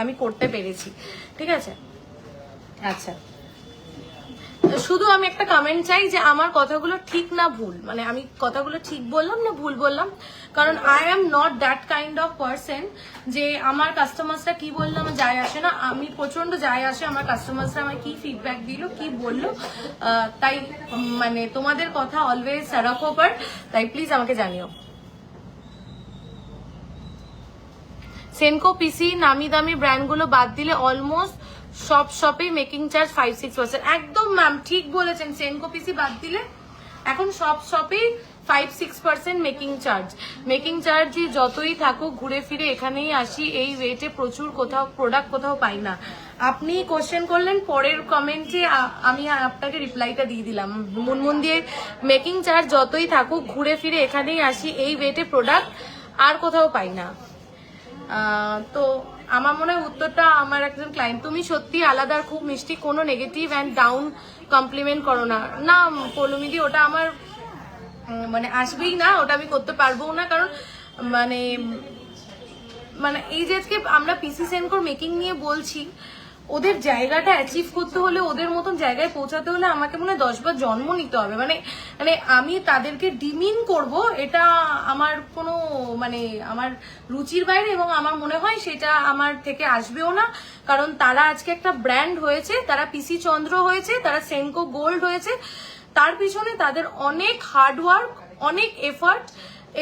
আমি করতে পেরেছি, ঠিক আছে? আচ্ছা, শুধু আমি একটা কমেন্ট চাই যে আমার কথাগুলো ঠিক না ভুল, মানে আমি কথাগুলো ঠিক বললাম না ভুল বললাম, কারণ I am not that kind of person যে আমার কাস্টমার্সরা কি বললো আমার যায় আসে না। আমি প্রচন্ড যায় আসে আমার কাস্টমার্সরা আমার কি ফিডব্যাক দিল, কি বললো, তাই মানে তোমাদের কথা অলওয়েজ সারা খবর, তাই প্লিজ আমাকে জানিও। সেনকো পিসি নামি দামি ব্র্যান্ডগুলো বাদ দিলে অলমোস্ট সব শপে মেকিং চার্জ 5-6%। একদম ম্যাম ঠিক বলেছেন, সেনকো পিসি বাদ দিলে এখন সব শপেই 5-6% মেকিং চার্জ। মেকিং চার্জ যতই থাকুক, ঘুরে ফিরে এখানেই আসি, এই ওয়েটে প্রচুর কোথাও প্রোডাক্ট কোথাও পাই না। আপনি কোশ্চেন করলেন, পরের কমেন্টে আমি আপনাকে রিপ্লাইটা দিয়ে দিলাম মুনমুন দিয়ে, মেকিং চার্জ যতই থাকুক ঘুরে ফিরে এখানেই আসি, এই ওয়েটে প্রোডাক্ট আর কোথাও পাই না। তো আমার মনে হয় উত্তরটা আমার একজন ক্লায়েন্ট। তুমি সত্যি আলাদা, খুব মিষ্টি, কোনো নেগেটিভ অ্যান্ড ডাউন কমপ্লিমেন্ট করো না। না পৌলমিদি, ওটা আমার মানে আসবেই না, ওটা আমি করতে পারবো না, কারণ মানে মানে এই যে আজকে আমরা পিসি সেনকোর মেকিং নিয়ে বলছি, ওদের জায়গাটা অ্যাচিভ করতে হলে, ওদের মতন জায়গায় পৌঁছাতে হলে আমাকে মনে হয় 10 বার জন্ম নিতে হবে। মানে মানে আমি তাদেরকে ডিমিন করব, এটা আমার কোনো মানে আমার রুচির বাইরে, এবং আমার মনে হয় সেটা আমার থেকে আসবেও না, কারণ তারা আজকে একটা ব্র্যান্ড হয়েছে, তারা পিসি চন্দ্র হয়েছে, তারা সেনকো গোল্ড হয়েছে, তার পিছনে তাদের অনেক হার্ডওয়ার্ক, অনেক এফার্ট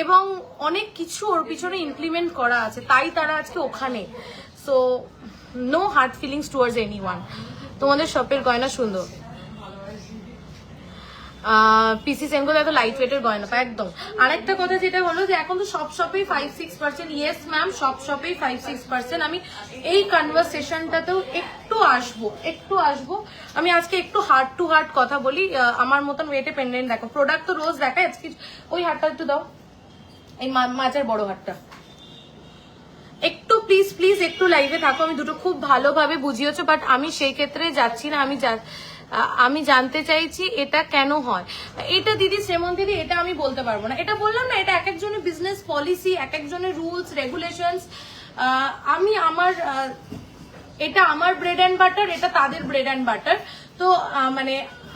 এবং অনেক কিছু ওর পিছনে ইমপ্লিমেন্ট করা আছে, তাই তারা আজকে ওখানে। So no hard feelings towards anyone. তোমাদের শপের গয়না সুন্দর, পিসি সেনকো এত লাইট ওয়েটের গয়না পায় একদম। আরেকটা কথা যেটা হলো যে এখন তো সব শপেই 5-6%, ইয়েস ম্যাম সব শপেই 5-6%। আমি এই কনভারসেশনটাতেও একটু আসবো। আমি আজকে একটু হার্ট টু হার্ট কথা বলি। আমার মতন ওয়েটে পেন্ডেন্ট দেখো, প্রোডাক্ট তো রোজ দেখায়, আজকে ওই হারটা একটু দাও, এই মাঝের বড় হারটা একটু প্লিজ একটু লাইভে থাকো। আমি দুটো খুব ভালোভাবে বুঝিয়েছো, বাট আমি সেই ক্ষেত্রে যাচ্ছি না। আমি জানতে চাইছি এটা কেন হয়। এটা দিদি, শ্রেমন দিদি, এটা আমি বলতে পারবো না। এটা বললাম না, এটা এক একজনের বিজনেস পলিসি, এক একজনের রুলস রেগুলেশনস। আমি আমার এটা আমার ব্রেড অ্যান্ড বাটার, এটা তাদের ব্রেড অ্যান্ড বাটার। তো মানে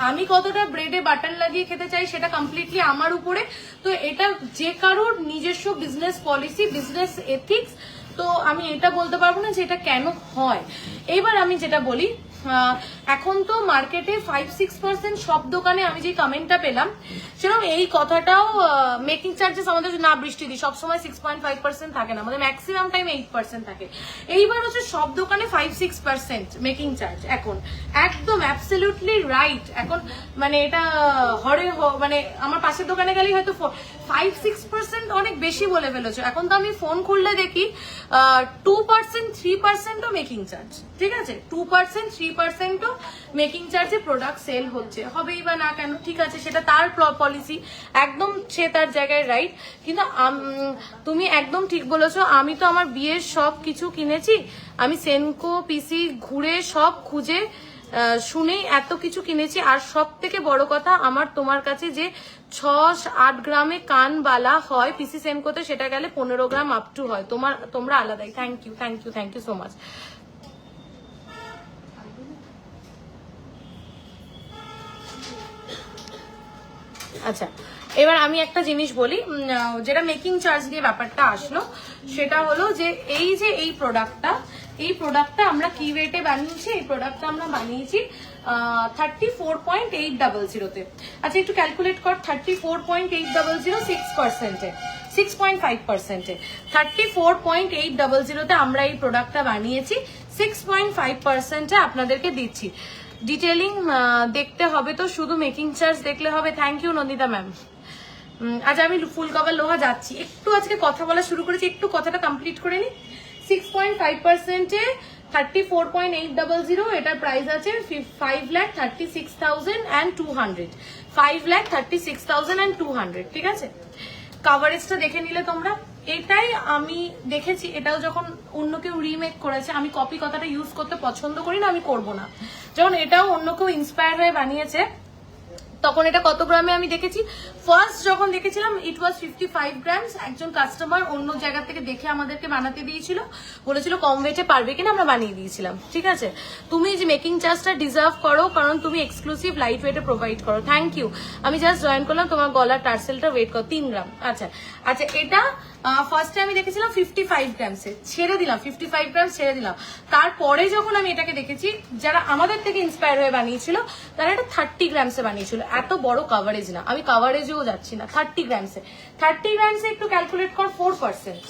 আমি কতটা ব্রেডে বাটার লাগিয়ে খেতে চাই সেটা কমপ্লিটলি আমার উপরে। তো এটা যে কারোর নিজস্ব বিজনেস পলিসি, বিজনেস এথিক্স। তো আমি এটা বলতে পারবো না যে এটা কেন হয়। এবার আমি যেটা বলি, এখন তো মার্কেটে 5-6% সব দোকানে আমি যে কমেন্টটা পেলাম সেরকম এই কথাটাও মেকিং চার্জেস আমাদের না বৃষ্টি দিই সবসময় 6.5% থাকে না, আমাদের ম্যাক্সিমাম টাইম 8% থাকে। এইবার হচ্ছে সব দোকানে 5-6% মেকিং চার্জ এখন একদম অ্যাবসলিউটলি রাইট। এখন মানে এটা মানে আমার পাশের দোকানে গেলেই হয়তো 5-6% অনেক বেশি বলে ফেলেছো। এখন তো আমি ফোন খুললে দেখি 2%-3%ও মেকিং চার্জ, ঠিক আছে 2%-3%ও মেকিং চার্জে প্রোডাক্ট সেল হচ্ছে, হবেই বা না কেন, ঠিক আছে সেটা তার পলিসি, একদম সে তার জায়গায় রাইট। কিন্তু তুমি একদম ঠিক বলেছো, আমি তো আমার বিয়ের সব কিছু কিনেছি, আমি সেনকো পিসি ঘুরে সব খুঁজে শুনেই এত কিছু কিনেছি। আর সব থেকে বড় কথা আমার তোমার কাছে যে 6-8 গ্রামে কানবালা হয় পিসি সেনকোতে, সেটা গেলে 15 গ্রাম আপ টু হয়, তোমরা আলাদাই। Thank you so much. আচ্ছা এবার আমি একটা জিনিস বলি, যেটা মেকিং চার্জ দিয়ে ব্যাপারটা আসলো, সেটা হলো যে এই প্রোডাক্টটা আমরা কি ওয়েটে বানিয়েছি, এই প্রোডাক্টটা আমরা বানিয়েছি 34.800-তে। আচ্ছা একটু ক্যালকুলেট কর, 34.800 6%-এ 6.5%-এ 34.800-তে আমরা এই প্রোডাক্টটা বানিয়েছি, 6.5%-এ আপনাদেরকে দিচ্ছি। ডিটেলিং দেখতে হবে তো শুধু মেকিং চার্জ দেখলে হবে? Thank you Nandita ma'am. আজ আমি ফুল কভার লোহা যাচ্ছি, একটু আজকে কথা বলা শুরু করেছি, একটু কথাটা কমপ্লিট করে নি। 6.5%-এ 34.800, এটার প্রাইস আছে 5,36,200, 5,36,200, ঠিক আছে। কাভারেজটা দেখে নিলে তোমরা, এটাই আমি দেখেছি, এটাও যখন অন্য কেউ রিমেক করেছে, আমি কপি কথাটা ইউজ করতে পছন্দ করি না, আমি করব না। যখন এটাও অন্য কেউ ইন্সপায়ার হয়ে বানিয়েছে তখন এটা কত গ্রামে আমি দেখেছি, ফার্স্ট যখন দেখেছিলাম ইট ওয়াজ 55 গ্রামস। একজন কাস্টমার অন্য জায়গা থেকে দেখে আমাদেরকে বানাতে দিয়েছিল, বলেছিল কম ওয়েটে পারবে কিনা, আমরা বানিয়ে দিয়েছিলাম, ঠিক আছে। তুমি যে মেকিং চার্জটা ডিজার্ভ করো, কারণ তুমি এক্সক্লুসিভ লাইট ওয়েটে প্রোভাইড করো। Thank you. আমি জাস্ট জয়েন করলাম, তোমার গলার টার্সেলটা ওয়েট করো 3 গ্রাম। আচ্ছা এটা ফার্স্টে আমি দেখেছিলাম 55 গ্রামসে, ছেড়ে দিলাম 55 গ্রাম ছেড়ে দিলাম। তারপরে যখন আমি এটাকে দেখেছি, যারা আমাদের থেকে ইন্সপায়ার হয়ে বানিয়েছিল তারা এটা 30 গ্রামসে বানিয়েছিল। এত বড় কাভারেজ না, আমি কাভারেজেও যাচ্ছি না, 30 গ্রামসে। 30 গ্রামসে একটু ক্যালকুলেট কর, 4%।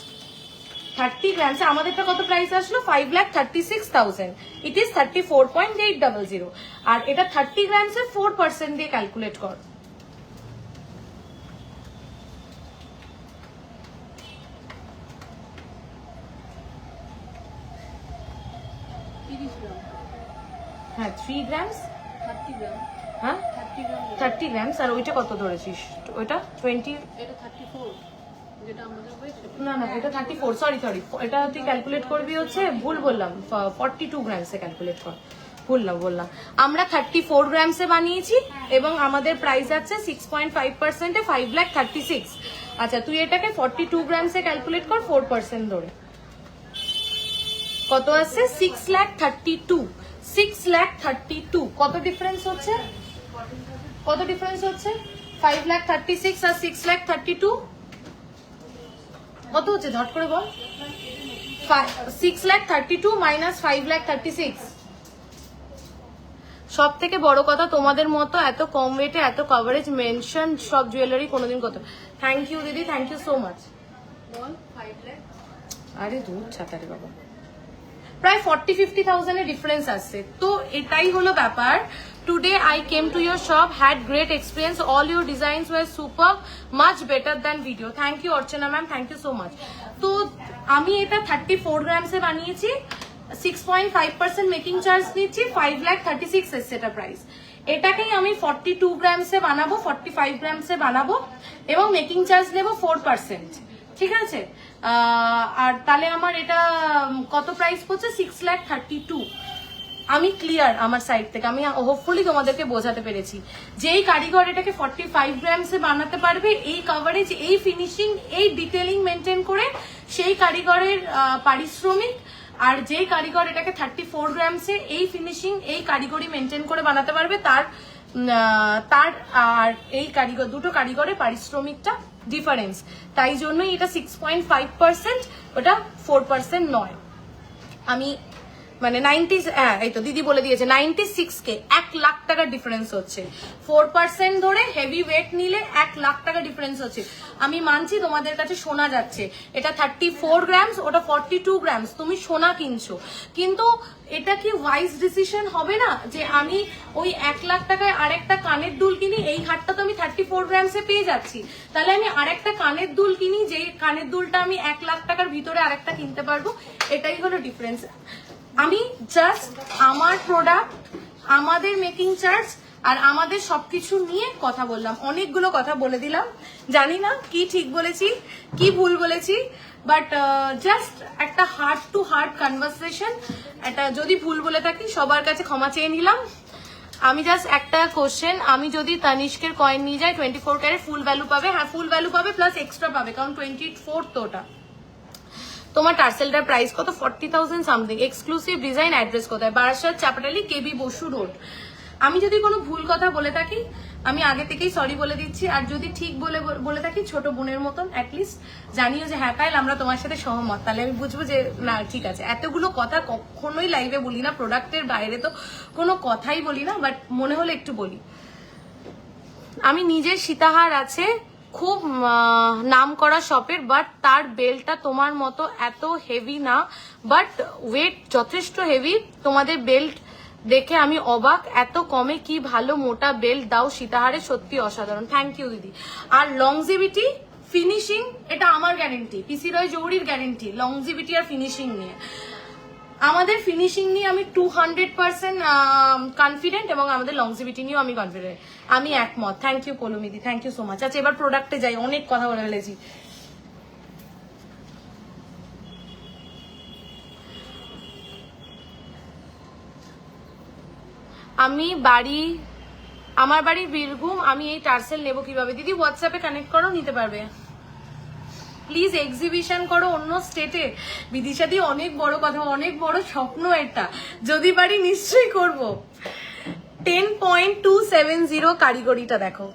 30 গ্রামসে আমাদেরটা কত প্রাইস আসলো? 5,36,000। It is 34.800। আর এটা 30 গ্রামসে 4% দিয়ে ক্যালকুলেট কর। হ্যাঁ 3 গ্রামস 30 গ্রাম, হ্যাঁ 30 গ্রামস। আর ওইটা কত ধরেছিস? ওইটা 20, এটা 34, যেটা আমাদের হয়েছে। না এটা 34, সরি এটা তুই ক্যালকুলেট করবি হচ্ছে, ভুল বললাম, 42 গ্রামসে ক্যালকুলেট কর, বললাম। আমরা 34 গ্রামসে বানিয়েছি এবং আমাদের প্রাইস আছে 6.5%-এ 5,36,000। আচ্ছা তুই এটাকে 42 গ্রামসে ক্যালকুলেট কর, 4% ধরে কত আসছে? 6,32,000। 6,32,000 কত ডিফারেন্স হচ্ছে? 5,36,000 আর 6,32,000 কত হচ্ছে? ঝট করে বল। 6,32,000 মাইনাস 5,36,000। সব থেকে বড় কথা, তোমাদের মতো এত কম ওয়েটে এত কভারেজ মেনশন সব জুয়েলারি কোনোদিন কত। থ্যাংক ইউ দিদি, থ্যাংক ইউ সো মাচ। আরে দূর ছাতারে বাবা, প্রায় 40-50,000 এর ডিফারেন্স আসছে। তো এটাই হলো ব্যাপার। Today I came to your shop, had great experience, all your designs were super, much better than video. Thank you Archana ma'am, thank you so much. তো আমি এটা 34 গ্রামসে বানিয়েছি, 6.5% মেকিং চার্জ নিচ্ছি, 5,36,000 সেটা প্রাইস। এটাকেই আমি 42 গ্রামসে বানাবো, 45 গ্রামসে বানাবো এবং মেকিং চার্জ নেবো 4%, ঠিক আছে। আর তাহলে আমার এটা কত প্রাইস পড়ছে? 6,32,000। আমি ক্লিয়ার আমার সাইড থেকে, আমি হোপফুলি তোমাদেরকে বোঝাতে পেরেছি। যেই কারিগর এটাকে 45 গ্রামসে বানাতে পারবে, এই কভারেজ, এই ফিনিশিং, এই ডিটেলিং মেনটেন করে, সেই কারিগরের পারিশ্রমিক, আর যেই কারিগর এটাকে 34 গ্রামসে এই ফিনিশিং, এই কারিগরি মেনটেন করে বানাতে পারবে, তার আর এই কারিগর, দুটো কারিগরের পারিশ্রমিকটা ডিফারেন্স। তাই জন্যই এটা 6.5%, ওটা 4% নয়। আমি মানে 90, হ্যাঁ এই তো দিদি বলে দিয়েছে 96K, 1 লাখ টাকার ডিফারেন্স হচ্ছে। 4% ধরে হেভি ওয়েট নিলে 1 লাখ টাকা ডিফারেন্স হচ্ছে। আমি মানছি তোমাদের কাছে সোনা যাচ্ছে, এটা 34 গ্রামস, ওটা 42 গ্রামস, তুমি সোনা কিনছো, কিন্তু এটা কি ওয়াইজ ডিসিশন হবে না যে আমি ওই 1 লাখ টাকায় আরেকটা কানের দুল কিনি, এই হারটা তো আমি 34 গ্রামসে পেয়ে যাচ্ছি, তাহলে আমি আরেকটা কানের দুল কিনি, যে কানের দুলটা আমি 1 লাখ টাকার ভিতরে আরেকটা কিনতে পারবো, এটাই হলো ডিফারেন্স। আমি জাস্ট আমার প্রোডাক্ট, আমাদের মেকিং চার্জ আর আমাদের সবকিছু নিয়ে কথা বললাম, অনেকগুলো কথা বলে দিলাম, জানি না কি ঠিক বলেছি কি ভুল বলেছি, বাট জাস্ট একটা হার্ট টু হার্ট কনভারসেশন। একটা যদি ভুল বলে থাকি সবার কাছে ক্ষমা চেয়ে নিলাম। আমি জাস্ট একটা কোশ্চেন, আমি যদি তানিষ্কের কয়েন নিয়ে যাই 24 ক্যারেট ফুল ভ্যালু পাবে? হ্যাঁ ফুল ভ্যালু পাবে, প্লাস এক্সট্রা পাবে, কারণ 24 তো ওটা। তোমার টার্সেলটার প্রাইস কত? 40,000 সামথিং। এক্সক্লুসিভ ডিজাইন, অ্যাড্রেস কোথায়? বারাসাত, চাপাটালি, কেবি বসু রোড। আমি যদি কোনো ভুল কথা বলে থাকি আমি আগে থেকেই সরি বলে দিচ্ছি, আর যদি ঠিক বলে থাকি ছোট বোনের মতন অ্যাটলিস্ট জানিও যে হ্যাঁ পাইল আমরা তোমার সাথে সহমত, তাহলে আমি বুঝবো যে না ঠিক আছে। এতগুলো কথা কখনোই লাইভে বলি না, প্রোডাক্টের বাইরে তো কোনো কথাই বলি না, বাট মনে হলে একটু বলি। আমি নিজের সীতাহার আছে খুব নাম করা শপের, বাট তার বেল্টটা তোমার মতো এত হেভি না, বাট ওয়েট যথেষ্ট হেভি। তোমাদের বেল্ট দেখে আমি অবাক, এত কমে কি ভালো মোটা বেল্ট দাও সীতাহারে, সত্যি অসাধারণ। থ্যাংক ইউ দিদি। আর লংজিভিটি, ফিনিশিং, এটা আমার গ্যারেন্টি, পিসি রয় জৌড়ির গ্যারেন্টি লংজিভিটি আর ফিনিশিং নিয়ে। আমাদের ফিনিশিং নিয়ে আমি 200% কনফিডেন্ট, এবং আমাদের লংজিভিটি নিয়েও আমি কনফিডেন্ট, আমি একমত। থ্যাংক ইউ পলুমিদি, থ্যাংক ইউ সো মাচ। আচ্ছা এবার প্রোডাক্টে যাই, অনেক কথা বলে ফেলেছি। আমার বাড়ি বীরভূম, আমি এই টার্সেল নেবো কিভাবে? দিদি হোয়াটসঅ্যাপে কানেক্ট করো, নিতে পারবে। প্লিজ এক্সিবিশন করো অন্য স্টেটে। বিদিশাদি অনেক বড় কথা, অনেক বড় স্বপ্ন এটা, যদি পারি নিশ্চয়ই করব। 10.270 কারিগরিটা দেখো,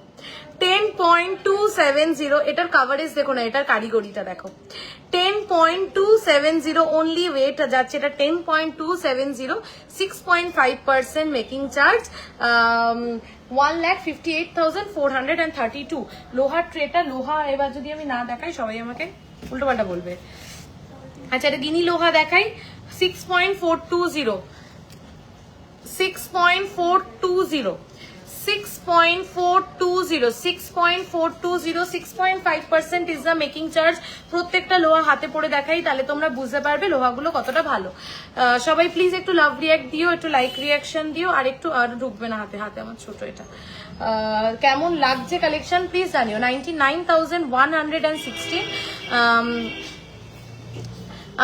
10.270, এটার কাভারেজ দেখো না, এটার কারিগরিটা দেখো। 10.270 অনলি ওয়েট যাচ্ছে এটা 10.270, 6.5% মেকিং চার্জ, 1,58,432। লোহার ট্রেটা, লোহা এবার যদি আমি না দেখাই সবাই আমাকে উল্টোপাল্টা বলবে। আচ্ছা এটা গিনি লোহা দেখাই, 6.420, 6.420, 6.420, 6.420, 6.5% ইজ দ্য মেকিং চার্জ। প্রত্যেকটা লোহা হাতে পড়ে দেখাই, তাহলে তোমরা বুঝতে পারবে লোহাগুলো কতটা ভালো। সবাই প্লিজ একটু লাভ রিয়াক্ট দিও, একটু লাইক রিয়াকশন দিও, আর একটু আর ঢুকবে না হাতে, হাতে আমার ছোট এটা। কেমন লাগছে কালেকশন প্লিজ জানিও। 99,116।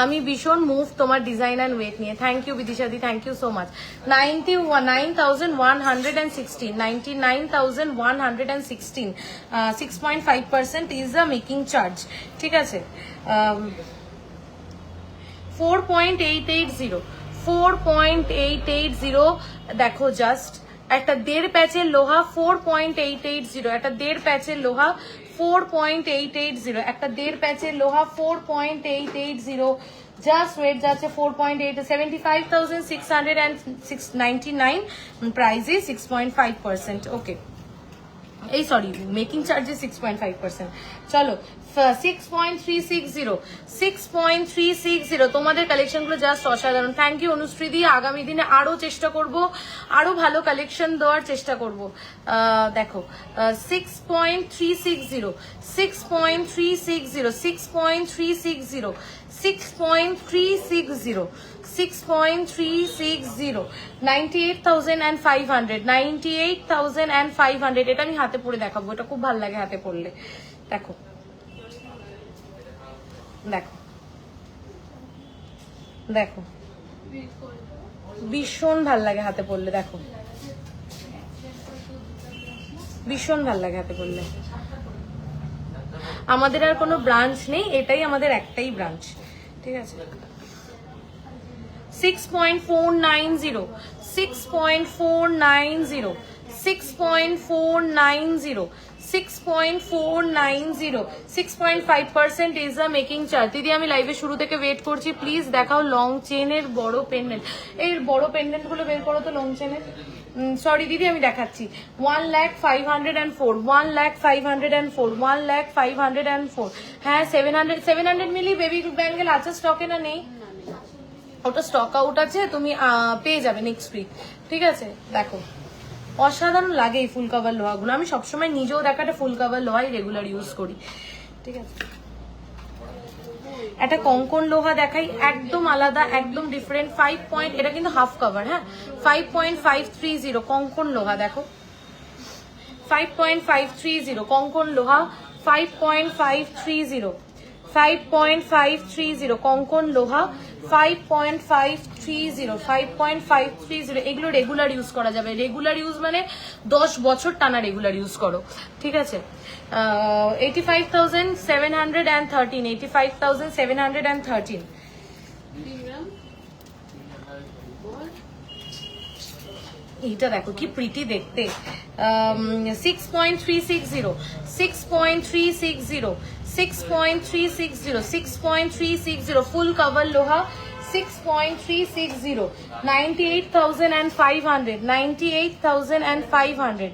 আমি ভীষণ মুভ তোমার ডিজাইন অ্যান্ড ওয়েট নিয়ে। থ্যাংক ইউ বিদিশাদি, thank you so much. 99,116, 99,116, 6.5% is the making charge, ঠিক আছে। 4.880, 4.880 দেখো, জাস্ট একটা 1.5 প্যাচের লোহা, 4.880, একটা 1.5 প্যাচের লোহা, 4.880, একটা 1.5 প্যাচের লোহা, 4.880, জাস্ট ওয়েট যাচ্ছে 4.8, 75,699 প্রাইজে 6.5%। ওকে, এই সরি মেকিং চার্জে 6.5%। চলো 6.360, 6.360, তোমাদের কালেকশনগুলো জাস্ট অসাধারণ। থ্যাংক ইউ অনুশ্রীদি, আগামী দিনে আরো চেষ্টা করব, আরো ভালো কালেকশন দেওয়ার চেষ্টা করব। দেখো 6.360, 6.360, 6.360, 6.360, 6.360, 98,500, 98,500। এটা আমি হাতে পরে দেখাবো, এটা খুব ভালো লাগে হাতে পরলে। দেখো দেখো দেখো, ভীষণ ভাল লাগে হাতে পরলে, দেখো ভীষণ ভাল লাগে হাতে পরলে। আমাদের আর কোনো ব্রাঞ্চ নেই, এটাই আমাদের একটাই ব্রাঞ্চ, ঠিক আছে। 6.490, 6.490, 6.490, 6.490, 6.5% is the making charge. দিদি আমি লাইভে শুরু থেকে ওয়েট করছি, প্লিজ দেখাও লং চেনের বড় পেন্ডেন্ট। এর বড় পেন্ডেন্ট গুলো বের করো তো লং চেনের। সরি দিদি আমি দেখাচ্ছি। 1,05,400, 1,05,400, 1,05,400। হ্যাঁ 700 মিলি বেবি ব্যাঙ্গেল আছে স্টকে না নেই? ওটা স্টক আউট আছে, তুমি পেয়ে যাবে নেক্সট উইক। ঠিক আছে, দেখো অসাধারণ লাগে এই ফুল কাভার লোহাগুলো। আমি সবসময় নিজেও দেখাটা ফুল কাভার লোহাই রেগুলার ইউজ করি। ঠিক আছে, একটা কঙ্কন লোহা দেখাই, একদম আলাদা, একদম ডিফারেন্ট। 5 পয়েন্ট, এটা কিন্তু হাফ কাভার। হ্যাঁ 5.530 কঙ্কন লোহা, দেখো 5.530 কঙ্কন লোহা, 5.530, 5.530 কঙ্কন লোহা, 5.530, 5.530। এগুলো রেগুলার ইউজ করা যাবে। রেগুলার ইউজ মানে 10 বছর টানা রেগুলার ইউজ করো। ঠিক আছে, 85,713, 85,713। এইটা দেখো কি প্রিটি দেখতে। 6.360, 6.360, 6.360, 6.360 ফুল কভার লোহা, 6.360, 98,500, 98,500,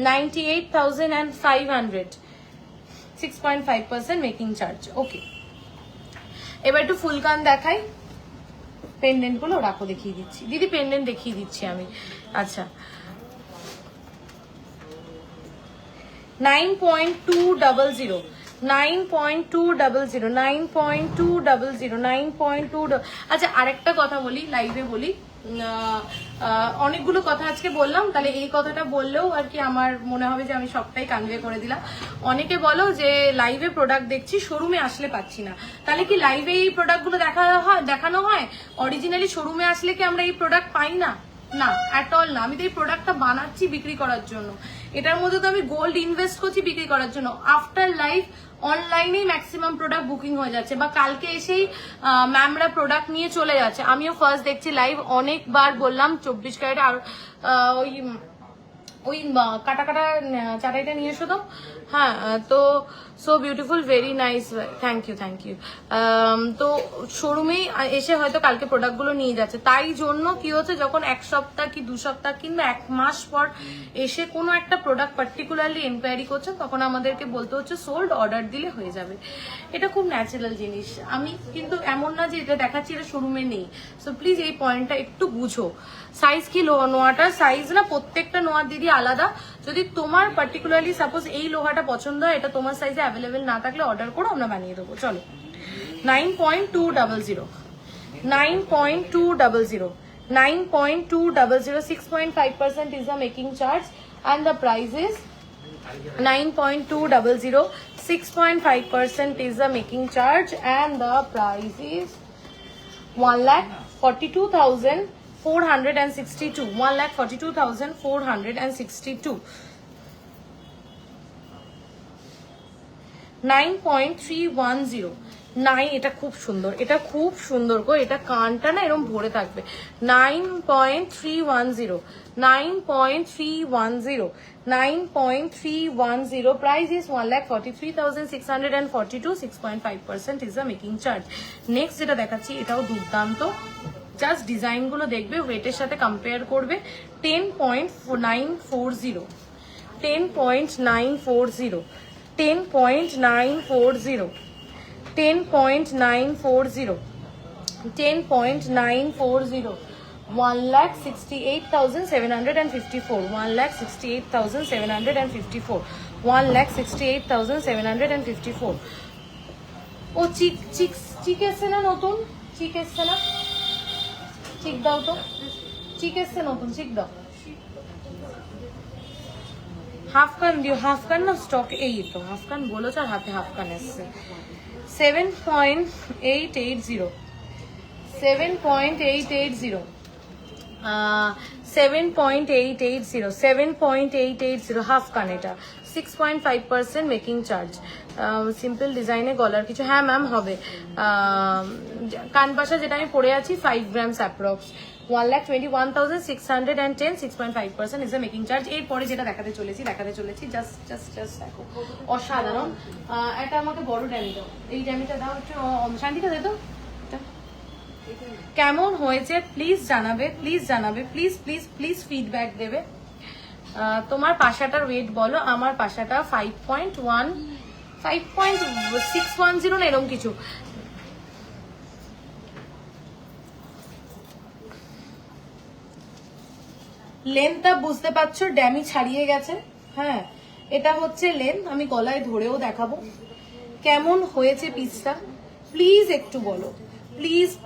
98,500, 6.5% মেকিং চার্জ। ওকে, এবার একটু ফুলকান দেখাই। পেন্ডেন্ট গুলো রাখো, দেখিয়ে দিচ্ছি দিদি, পেন্ডেন্ট দেখিয়ে দিচ্ছি আমি। আচ্ছা 9.200, 9.200, 9.200, 9.2। আচ্ছা আরেকটা কথা বলি, লাইভে বলি, অনেকগুলো কথা আজকে বললাম, তাহলে এই কথাটা বললেও আর কি আমার মনে হবে যে আমি সবটাই কনভে করে দিলাম। অনেকে বলো যে লাইভে প্রোডাক্ট দেখছি, শোরুমে আসলে পাচ্ছি না, তাহলে কি লাইভে এই প্রোডাক্টগুলো দেখানো হয়? অরিজিনালি শোরুমে আসলে কি আমরা এই প্রোডাক্ট পাই না? না, অ্যাট অল না। আমি তো এই প্রোডাক্টটা বানাচ্ছি বিক্রি করার জন্য, এটার মধ্যে তো আমি গোল্ড ইনভেস্ট করছি বিক্রি করার জন্য। আফটার লাইভ অনলাইনেই ম্যাক্সিমাম প্রোডাক্ট বুকিং হয়ে যাচ্ছে, বা কালকে এসেই ম্যামরা প্রোডাক্ট নিয়ে চলে যাচ্ছে। আমিও ফার্স্ট দেখছি লাইভ, অনেকবার বললাম 24 ক্যারেট আর ওই কাটা কাটা চাটাইটা নিয়ে এসো তো। হ্যাঁ, তো so beautiful, very nice, thank you thank you. তো শোরুমেই এসে হয়তো কালকে প্রোডাক্টগুলো নিয়ে যাচ্ছে। তাই জন্য কি হচ্ছে, যখন 1 সপ্তাহ কি 2 সপ্তাহ কিংবা 1 মাস পর এসে কোনো একটা প্রোডাক্ট পার্টিকুলারলি এনকোয়ারি করছে, তখন আমাদেরকে বলতে হচ্ছে সোল্ড, অর্ডার দিলে হয়ে যাবে। এটা খুব ন্যাচারাল জিনিস। আমি কিন্তু এমন না যে এটা দেখাচ্ছি এটা শোরুমে নেই। সো প্লিজ এই পয়েন্টটা একটু বুঝো। সাইজ কি নোয়াটার সাইজ না, প্রত্যেকটা নোয়ার দিদি আলাদা। যদি তোমার পার্টিকুলারলি সাপোজ এই লোহাটা পছন্দ হয়, এটা তোমার সাইজে অ্যাভেলেবেল না থাকলে অর্ডার করো, আমরা বানিয়ে দেবো। চলো 9.200, 9.200, 9.200, 6.5% is the making charge and the price is 9.200, 6.5% is the making charge and the price is 1,42,462, 1,42,462, 9.310, 9। এটা খুব সুন্দর, এটা খুব সুন্দর গো, এটা কানটা না এরকম ভরে থাকবে। 9.310, 9.310, 9.310, price is 1,43,642, 6.5% is the making charge. Next যেটা দেখাচ্ছি, এটাও দুর্দান্ত। জাস্ট ডিজাইন গুলো দেখবে, ওয়েটের সাথে কম্পেয়ার করবে। 10.940, 10.940, 10.940, 10.940, 10.940, 1,68,754, 1,68,754, 1,68,754। ও চিক এসছে না নতুন, চিক এসছে না, চিক দাও তো, চিক এসছে নতুন, চিক দাও। হাফ কান দিও, হাফ কান না স্টক, এই তো হাফ কান বলেছ আর হাতে হাফ কান এসছে। 7.880, 7.880, 7.880, 7.880 হাফ কান। এটা 6.5% মেকিং চার্জ। সিম্পল ডিজাইনে গলার কিছু, হ্যাঁ ম্যাম হবে। কানপাশা যেটা আমি পরে আছি 5 grams approx, 1,21,610, 6.5% is the making charge. এরপরে যেটা দেখাতে চলেছি জাস্ট দেখো, অসাধারণ। এটা আমাকে বড় ড্যামি দাও, এই ড্যামিটা দাও একটু, শান্তিটা দে তো। কেমন হয়েছে প্লিজ জানাবে, প্লিজ ফিডব্যাক দেবে। তোমার পাশাটার ওয়েট বলো। আমার পাশাটা 5.610 না এরকম কিছু। লেন্থটা বুঝতে পারছো, ড্যামি ছাড়িয়ে গেছে। হ্যাঁ, এটা হচ্ছে লেন্থ, আমি গলায় ধরেও দেখাবো। কেমন হয়েছে পিসটা প্লিজ একটু বলো,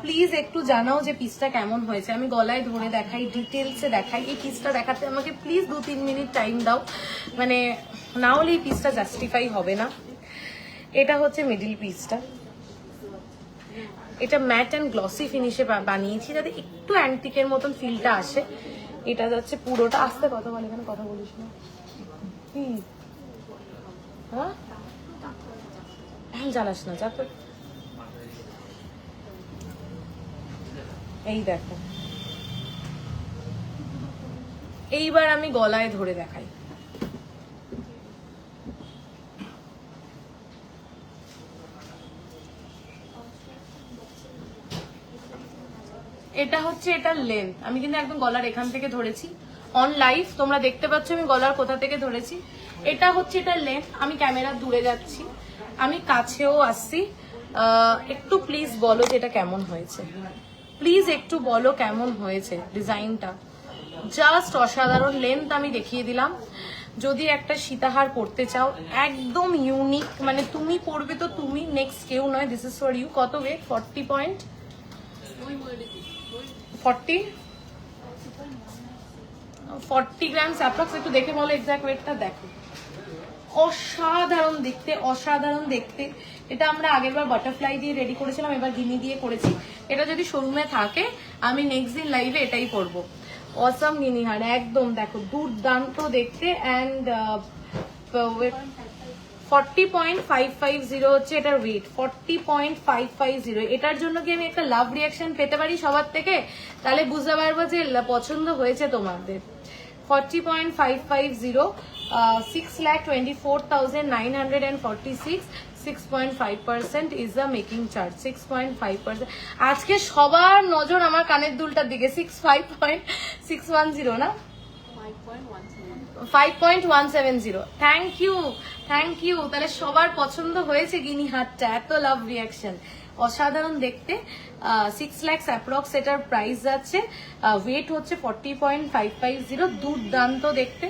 প্লিজ একটু জানাও যে পিসটা কেমন হয়েছে। আমি গলায় ধরে দেখাই, ডিটেলসে দেখাই। এই পিসটা দেখাতে আমাকে প্লিজ 2-3 মিনিট টাইম দাও, মানে না হলে এই পিসটা জাস্টিফাই হবে না। এটা হচ্ছে মিডিল পিসটা, এটা ম্যাট অ্যান্ড গ্লসি ফিনিশে বানিয়েছি যাতে একটু অ্যান্টিকের মতন ফিলটা আসে। এটা যাচ্ছে পুরোটা। আস্তে কথা বল, এখানে কথা বলিস না। হ্যাঁ, এখন জ্বালাস না, যা তো। এই দেখো, এইবার আমি গলায় ধরে দেখাই। এটা হচ্ছে এটার লেন্থ, আমি কিন্তু একদম গলার এখান থেকে ধরেছি। অন লাইভ তোমরা দেখতে পাচ্ছ আমি গলার কোথা থেকে ধরেছি। এটা হচ্ছে এটার লেন্থ। আমি ক্যামেরা দূরে যাচ্ছি, আমি কাছেও আসছি। একটু প্লিজ বলো যে এটা কেমন হয়েছে, প্লিজ একটু বলো কেমন হয়েছে। ডিজাইনটা জাস্ট অসাধারণ। লেন্থ আমি দেখিয়ে দিলাম। যদি একটা সীতাহার পরতে চাও একদম ইউনিক, মানে তুমি পরবে তো তুমি, নেক্সট কেউ নয়, দিস ইজ ফর ইউ। কত ওয়েট? 40 grams approx. একটু দেখে বলো এক্সাক্ট ওয়েটটা। দেখো, অসাধারণ দেখতে, অসাধারণ দেখতে। এটা আমরা আগেরবার বাটারফ্লাই দিয়ে রেডি করেছিলাম, এবার গিনি দিয়ে করেছি। এটা যদি শোরুমে থাকে আমি নেক্সট দিন লাইভে এটাই করবো। অসাম গিনিহার একদম, দেখো দুর্দান্ত দেখতে। অ্যান্ড 40.550 হচ্ছে এটার ওয়েট, 40.550। এটার জন্য কি আমি একটা লাভ রিয়াকশন পেতে পারি সবার থেকে? তাহলে বুঝতে পারবো যে পছন্দ হয়েছে তোমাদের। 40.550, 6,24,946, 6.5% is the making charge, 6.5%। আজকে সবার নজর আমার কানের দুলটার দিকে। 5.610 না, 5.170। Thank you. তাহলে সবার পছন্দ হয়েছে গিনি হাটটা, এত লাভ রিয়াকশন, অসাধারণ দেখতে। 6 লাখ অ্যাপ্রক্স এটার প্রাইস যাচ্ছে। ওয়েট হচ্ছে 40.550, দুর্দান্ত দেখতে।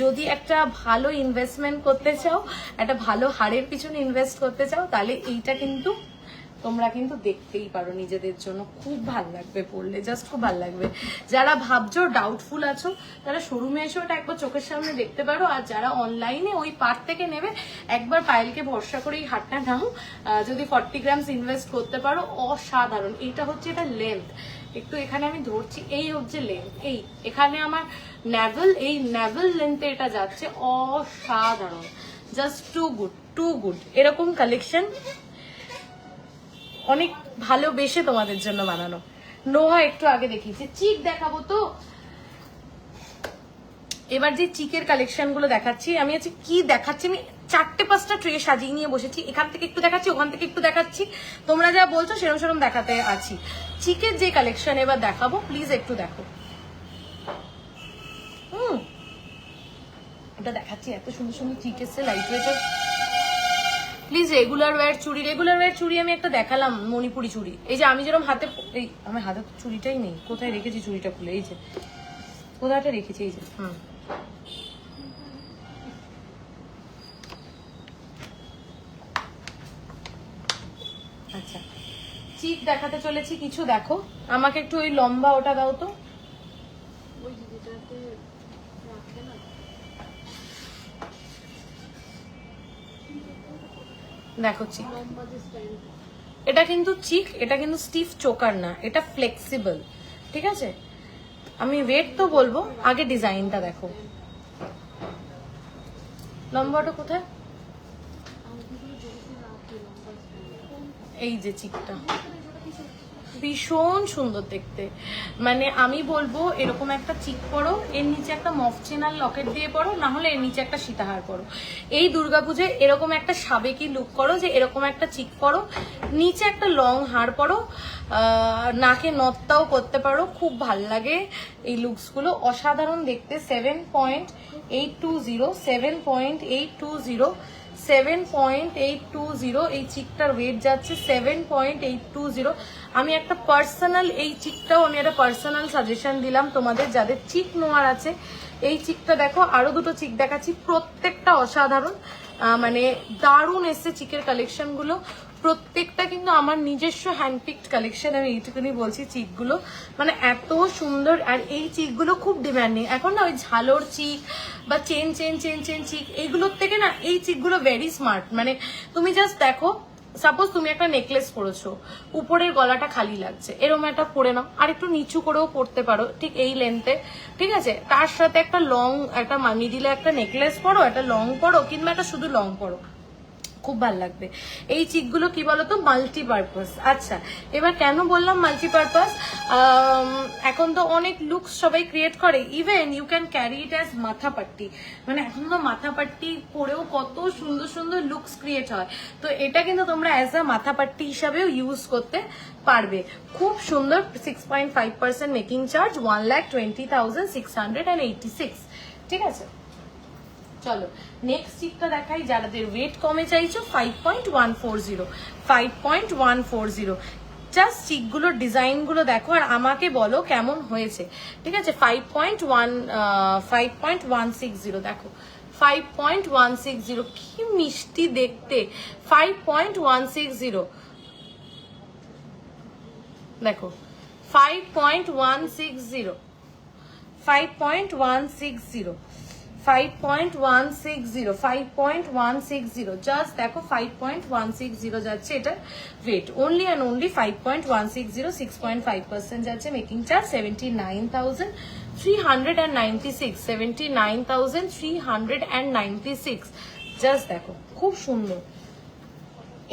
যদি একটা ভালো ইনভেস্টমেন্ট করতে চাও, একটা ভালো হাড়ের পিছনে ইনভেস্ট করতে চাও, তাহলে এইটা কিন্তু তোমরা কিন্তু দেখতেই পারো নিজেদের জন্য। খুব ভালো লাগবে পড়লে, জাস্ট খুব ভালো লাগবে। যারা ভাবছো, ডাউটফুল আছো, তারা শোরুমে এসে ওটা একবার চোখের সামনে দেখতে পারো। আর যারা অনলাইনে ওই পার্ট থেকে নেবে, একবার পায়েলকে ভরসা করে এই হাটটা নাও। যদি 40 গ্রামস ইনভেস্ট করতে পারো, অসাধারণ। এইটা হচ্ছে এটা লেন্থ, একটু এখানে আমি ধরছি, এই হচ্ছে লেন্থ। এই এখানে আমার নেভেল, এই নেভেল লেন্থে এটা যাচ্ছে, অসাধারণ। Just too good. এরকম কালেকশন অনেক ভালোবেসে তোমাদের জন্য বানানো। নোহা একটু আগে দেখিয়েছি। চিক দেখাবো তো, এবার যে চিকের কালেকশন গুলো দেখাচ্ছি আমি। আজকে কি দেখাচ্ছি, আমি 4-5টা ট্রে সাজিয়ে নিয়ে বসেছি। এখান থেকে একটু দেখাচ্ছি, ওখান থেকে একটু দেখাচ্ছি। তোমরা যা বলছো সেরকম দেখাতে আছি। চিকের যে কালেকশন এবার দেখাবো, প্লিজ একটু দেখো। এটা দেখাচ্ছি, এত সুন্দর সুন্দর চিক এসছে, লাইট ওয়েটের। প্লিজ রেগুলার ওয়্যার চুড়ি আমি একটা দেখালাম, মণিপুরি চুড়ি। এই যে আমি যেরকম হাতে, এই আমার হাতে চুড়িটাই নেই, কোথায় রেখেছি চুড়িটা খুলে, এই যে কোথায়টা রেখেছি, এই যে। আচ্ছা, চিক দেখাতে চলেছি কিছু। দেখো, আমাকে একটু ওই লম্বা ওটা দাও তো। দেখো চিক, এটা কিন্তু চিক, এটা কিন্তু স্টিফ চোকার না, এটা ফ্লেক্সিবল। ঠিক আছে, আমি ওয়েট তো বলবো, আগে ডিজাইনটা দেখো। লম্বাটা কোথায়? এই যে চিকটা, ভীষণ সুন্দর দেখতে। মানে আমি বলবো এরকম একটা চিক পরো, এর নিচে একটা মফচেনাল লকেট দিয়ে পরো, না হলে এর নিচে একটা সীতাহার পরো। এই দুর্গাপুজোয় এরকম একটা সাবেকি লুক করো, যে এরকম একটা চিক পরো, নিচে একটা লং হার পরো, নাকে নথটাও করতে পারো, খুব ভাল লাগে এই লুকসগুলো, অসাধারণ দেখতে। 7.820, 7.820, 7.820 এই চিকটার ওয়েট যাচ্ছে 7.820। আমি একটা পার্সোনাল, এই চিকটাও আমি একটা পার্সোনাল সাজেশন দিলাম তোমাদের যাদের চিক নোয়ার আছে। এই চিকটা দেখো, আরো দুটো চিক দেখাচ্ছি, প্রত্যেকটা অসাধারণ, মানে দারুণ এসছে চিকের কালেকশন গুলো, প্রত্যেকটা কিন্তু আমার নিজস্ব হ্যান্ডপিকড কালেকশন। আমি এইটুকুনি বলছি, চিকগুলো মানে এত সুন্দর। আর এই চিকগুলো খুব ডিমান্ডিং এখন না, ওই ঝালোর চিক বা চেন চেন চেন চেন চিক এইগুলোর থেকে না এই চিকগুলো ভেরি স্মার্ট। মানে তুমি জাস্ট দেখো, সাপোজ তুমি একটা নেকলেস পরেছো, উপরের গলাটা খালি লাগছে, এরকম একটা পরে নাও, আর একটু নিচু করেও পরতে পারো, ঠিক এই লেন্থে, ঠিক আছে। তার সাথে একটা লং, একটা মিডিলে একটা নেকলেস পরো, একটা লং পরো, কিংবা একটা শুধু লং পরো, খুব ভালো লাগবে। এই চিকগুলো কি বলতো, মাল্টিপারপাস। আচ্ছা, এবার কেন বললাম মাল্টিপারপাস, এখন তো অনেক লুকস সবাই ক্রিয়েট করে, even you can carry it as মাথাপাট্টি। মানে এখন তো মাথাপাট্টি পরেও কত সুন্দর সুন্দর লুকস ক্রিয়েট হয়, তো এটা কিন্তু তোমরা অ্যাজ আ মাথাপাট্টি হিসাবেও ইউজ করতে পারবে। খুব সুন্দর, 6.5% মেকিং চার্জ, 1,20,686, ঠিক আছে। চলো নেক্সট চিকটা দেখাই, যাদের ওয়েট কমে চাইছো, 5.140, 5.140। জাস্ট চিকগুলোর ডিজাইনগুলো দেখো আর আমাকে বলো কেমন হয়েছে, ঠিক আছে। 5.160 দেখো, 5.160 কি মিষ্টি দেখতে, 5.160 দেখো, 5.160, 5.160, 5.160, 5.160, জাস্ট দেখো 5.160 যাচ্ছে এটা ওয়েট, অনলি অ্যান্ড অনলি 5.160, 6.5% যাচ্ছে মেকিং চার্জ, 79,396, 79,396, জাস্ট দেখো খুব সুন্দর।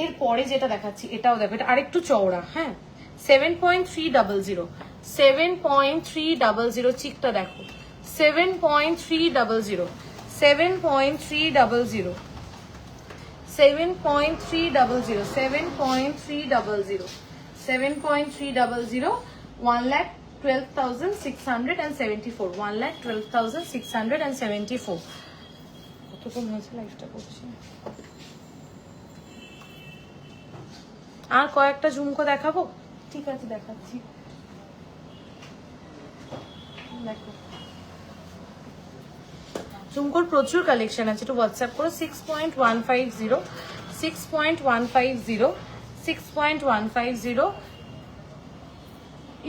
এরপরে যেটা দেখাচ্ছি এটাও দেখো, এটা আরেকটু চওড়া, হ্যাঁ, 7.300, 7.300 চিকটা দেখো, 7.300, 7.300, 7.300, 7.300, 7.300, 1,12,674, 1,12,674। কতক্ষণ হয়েছে লাইফটা করছি, আর কয়েকটা ঝুমকো দেখাবো, ঠিক আছে দেখাচ্ছি। দেখো ঝুমকোর প্রচুর কালেকশন আছে, একটু হোয়াটসঅ্যাপ করো। 6.150, 6.150, 6.150।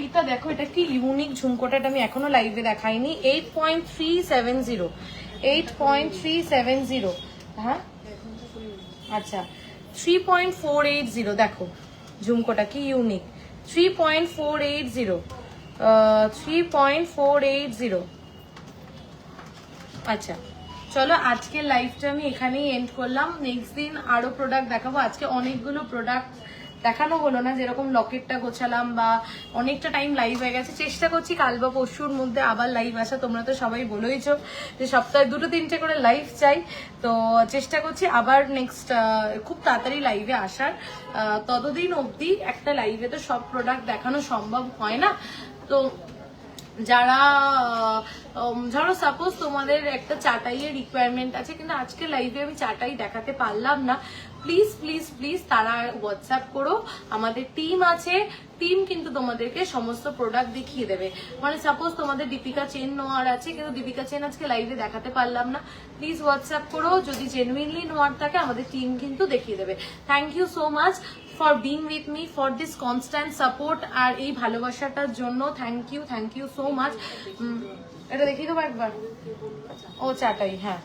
এটা দেখো, এটা কি ইউনিক ঝুমকোটা, এটা আমি এখনো লাইভে দেখাইনি। 8.370, 8.370, হ্যাঁ আচ্ছা 3.480 দেখো ঝুমকোটা কি ইউনিক, 3.480, 3.480। আচ্ছা চলো আজকের লাইভটা আমি এখানেই এন্ড করলাম, নেক্সট দিন আরো প্রোডাক্ট দেখাবো। আজকে অনেকগুলো প্রোডাক্ট দেখানো হলো না, যেরকম লকেটটা গোছালাম, বা অনেকটা টাইম লাইভ হয়ে গেছে। চেষ্টা করছি কাল বা পরশুর মধ্যে আবার লাইভ আসা, তোমরা তো সবাই বলেইছো যে সপ্তাহে 2-3টে করে লাইভ চাই, তো চেষ্টা করছি আবার নেক্সট খুব তাড়াতাড়ি লাইভে আসার। ততদিন অবধি একটা লাইভে তো সব প্রোডাক্ট দেখানো সম্ভব হয় না, তো যারা ধরো সাপোজ তোমাদের একটা চাটাইয়ের রিকোয়ারমেন্ট আছে, কিন্তু আজকে লাইভে আমি চাটাই দেখাতে পারলাম না, প্লিজ প্লিজ প্লিজ তারা হোয়াটসঅ্যাপ করো, আমাদের টিম আছে, টিম কিন্তু তোমাদেরকে সমস্ত প্রোডাক্ট দেখিয়ে দেবে। মানে সাপোজ তোমাদের দীপিকা চেন নোয়ার আছে, কিন্তু দীপিকা চেন আজকে লাইভে দেখাতে পারলাম না, প্লিজ হোয়াটসঅ্যাপ করো, যদি জেনুইনলি নোয়ার থাকে আমাদের টিম কিন্তু দেখিয়ে দেবে। Thank you so much for being with me, for this constant support, আর এই ভালোবাসাটার জন্য থ্যাংক ইউ সো মাচ। এটা দেখিয়ে দেবো একবার, ও চাটাই, হ্যাঁ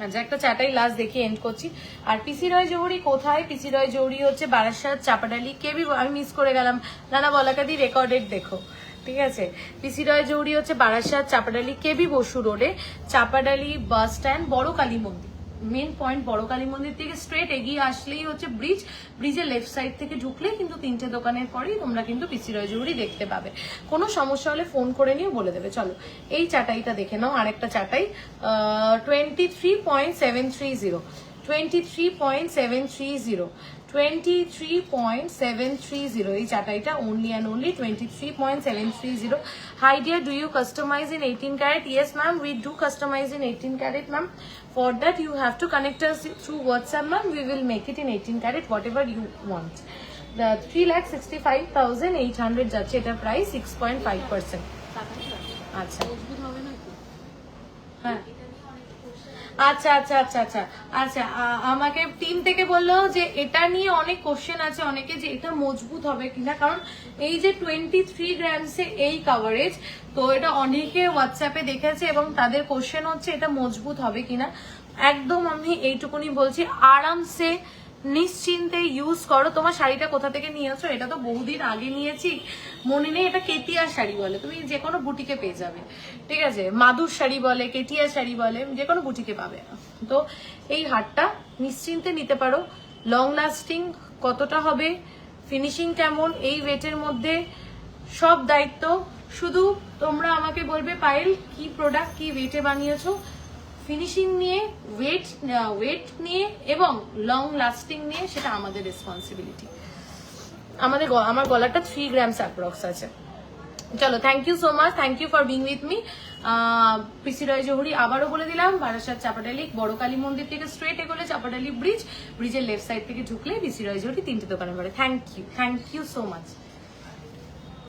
আচ্ছা একটা চাটাই লাস্ট দেখে এন্ড করছি। আর পিসি রয় জৌহরি কোথায়? পিসি রয় জৌহরি হচ্ছে বারাসাত, চাপাডালি, কেবি, আমি মিস করে গেলাম, নানা বলাকাদি রেকর্ডেড দেখো, ঠিক আছে। পিসি রয় জৌহরি হচ্ছে বারাসাত, চাপাডালি, কেবি বসু রোডে, চাপাডালি বাস স্ট্যান্ড, বড় কালী মন্দির, মেন পয়েন্ট বড় কালী মন্দির থেকে স্ট্রেট এগিয়ে আসলেই হচ্ছে ব্রিজ, ব্রিজের লেফট সাইড থেকে ঢুকলেই কিন্তু 3টে দোকানের পরেই তোমরা কিন্তু পিসি রয় জুয়েলারি দেখতে পাবে। কোনো সমস্যা হলে ফোন করে নিয়ে বলে দেবে। চলো এই চাটাইটা দেখে নাও, আরেকটা চাটাই 23.730, 23.730, 23.730, এই চাটাইটা only and only 23.730. Hi dear, do you customize in 18 karat? Yes ma'am, we do customize in 18 karat ma'am. For that you have to connect us through WhatsApp ma'am. We will make it in 18 karat whatever you want. The 3,65,800 যাচ্ছে এটা price 6.5%। আচ্ছা হ্যাঁ আচ্ছা আচ্ছা আচ্ছা আচ্ছা আচ্ছা আমাকে টিম থেকে বললো যে এটা নিয়ে অনেক কোশ্চেন আছে অনেকে, যে এটা মজবুত হবে কিনা, কারণ এই যে 23 গ্রামসে এই কভারেজ, তো এটা অনেকে হোয়াটসঅ্যাপে দেখেছে এবং তাদের কোশ্চেন হচ্ছে এটা মজবুত হবে কিনা। একদম আমি এইটুকুনি বলছি, আরামসে নিশ্চিন্তে ইউজ করো। তোমার শাড়িটা কোথা থেকে নিয়েছো? এটা তো বহুদিন আগে নিয়েছি, মনে নেই। এটা কেটিয়ার শাড়ি বলে, তুমি যে কোনো বুটিকে পেয়ে যাবে, ঠিক আছে? মাদুর শাড়ি বলে, কেটিয়ার শাড়ি বলে, যে কোনো বুটিকে পাবে। তো এই হারটা নিশ্চিন্তে নিতে পারো। লং লাস্টিং কতটা হবে, ফিনিশিং কেমন, এই ওয়েটের মধ্যে সব দায়িত্ব শুধু তোমরা আমাকে বলবে পায়েল কি প্রোডাক্ট কি ওয়েটে বানিয়েছো, ফিনিশিং নিয়ে, ওয়েট নিয়ে এবং লং লাস্টিং নিয়ে, সেটা আমাদের রেসপন্সিবিলিটি। আমার গলাটা 3 গ্রামস অ্যাপ্রক্স আছে। চলো, thank you so much, thank you for being with me. PC Roy Jahuri আবারও বলে দিলাম, বারাসাত চাপাডালি বড় কালী মন্দির থেকে স্ট্রেট এগোলে চাপাডালি ব্রিজ, ব্রিজের লেফট সাইড থেকে ঢুকলে পিসি রয় জহুরি 3টে দোকানে পড়ে। Thank you so much.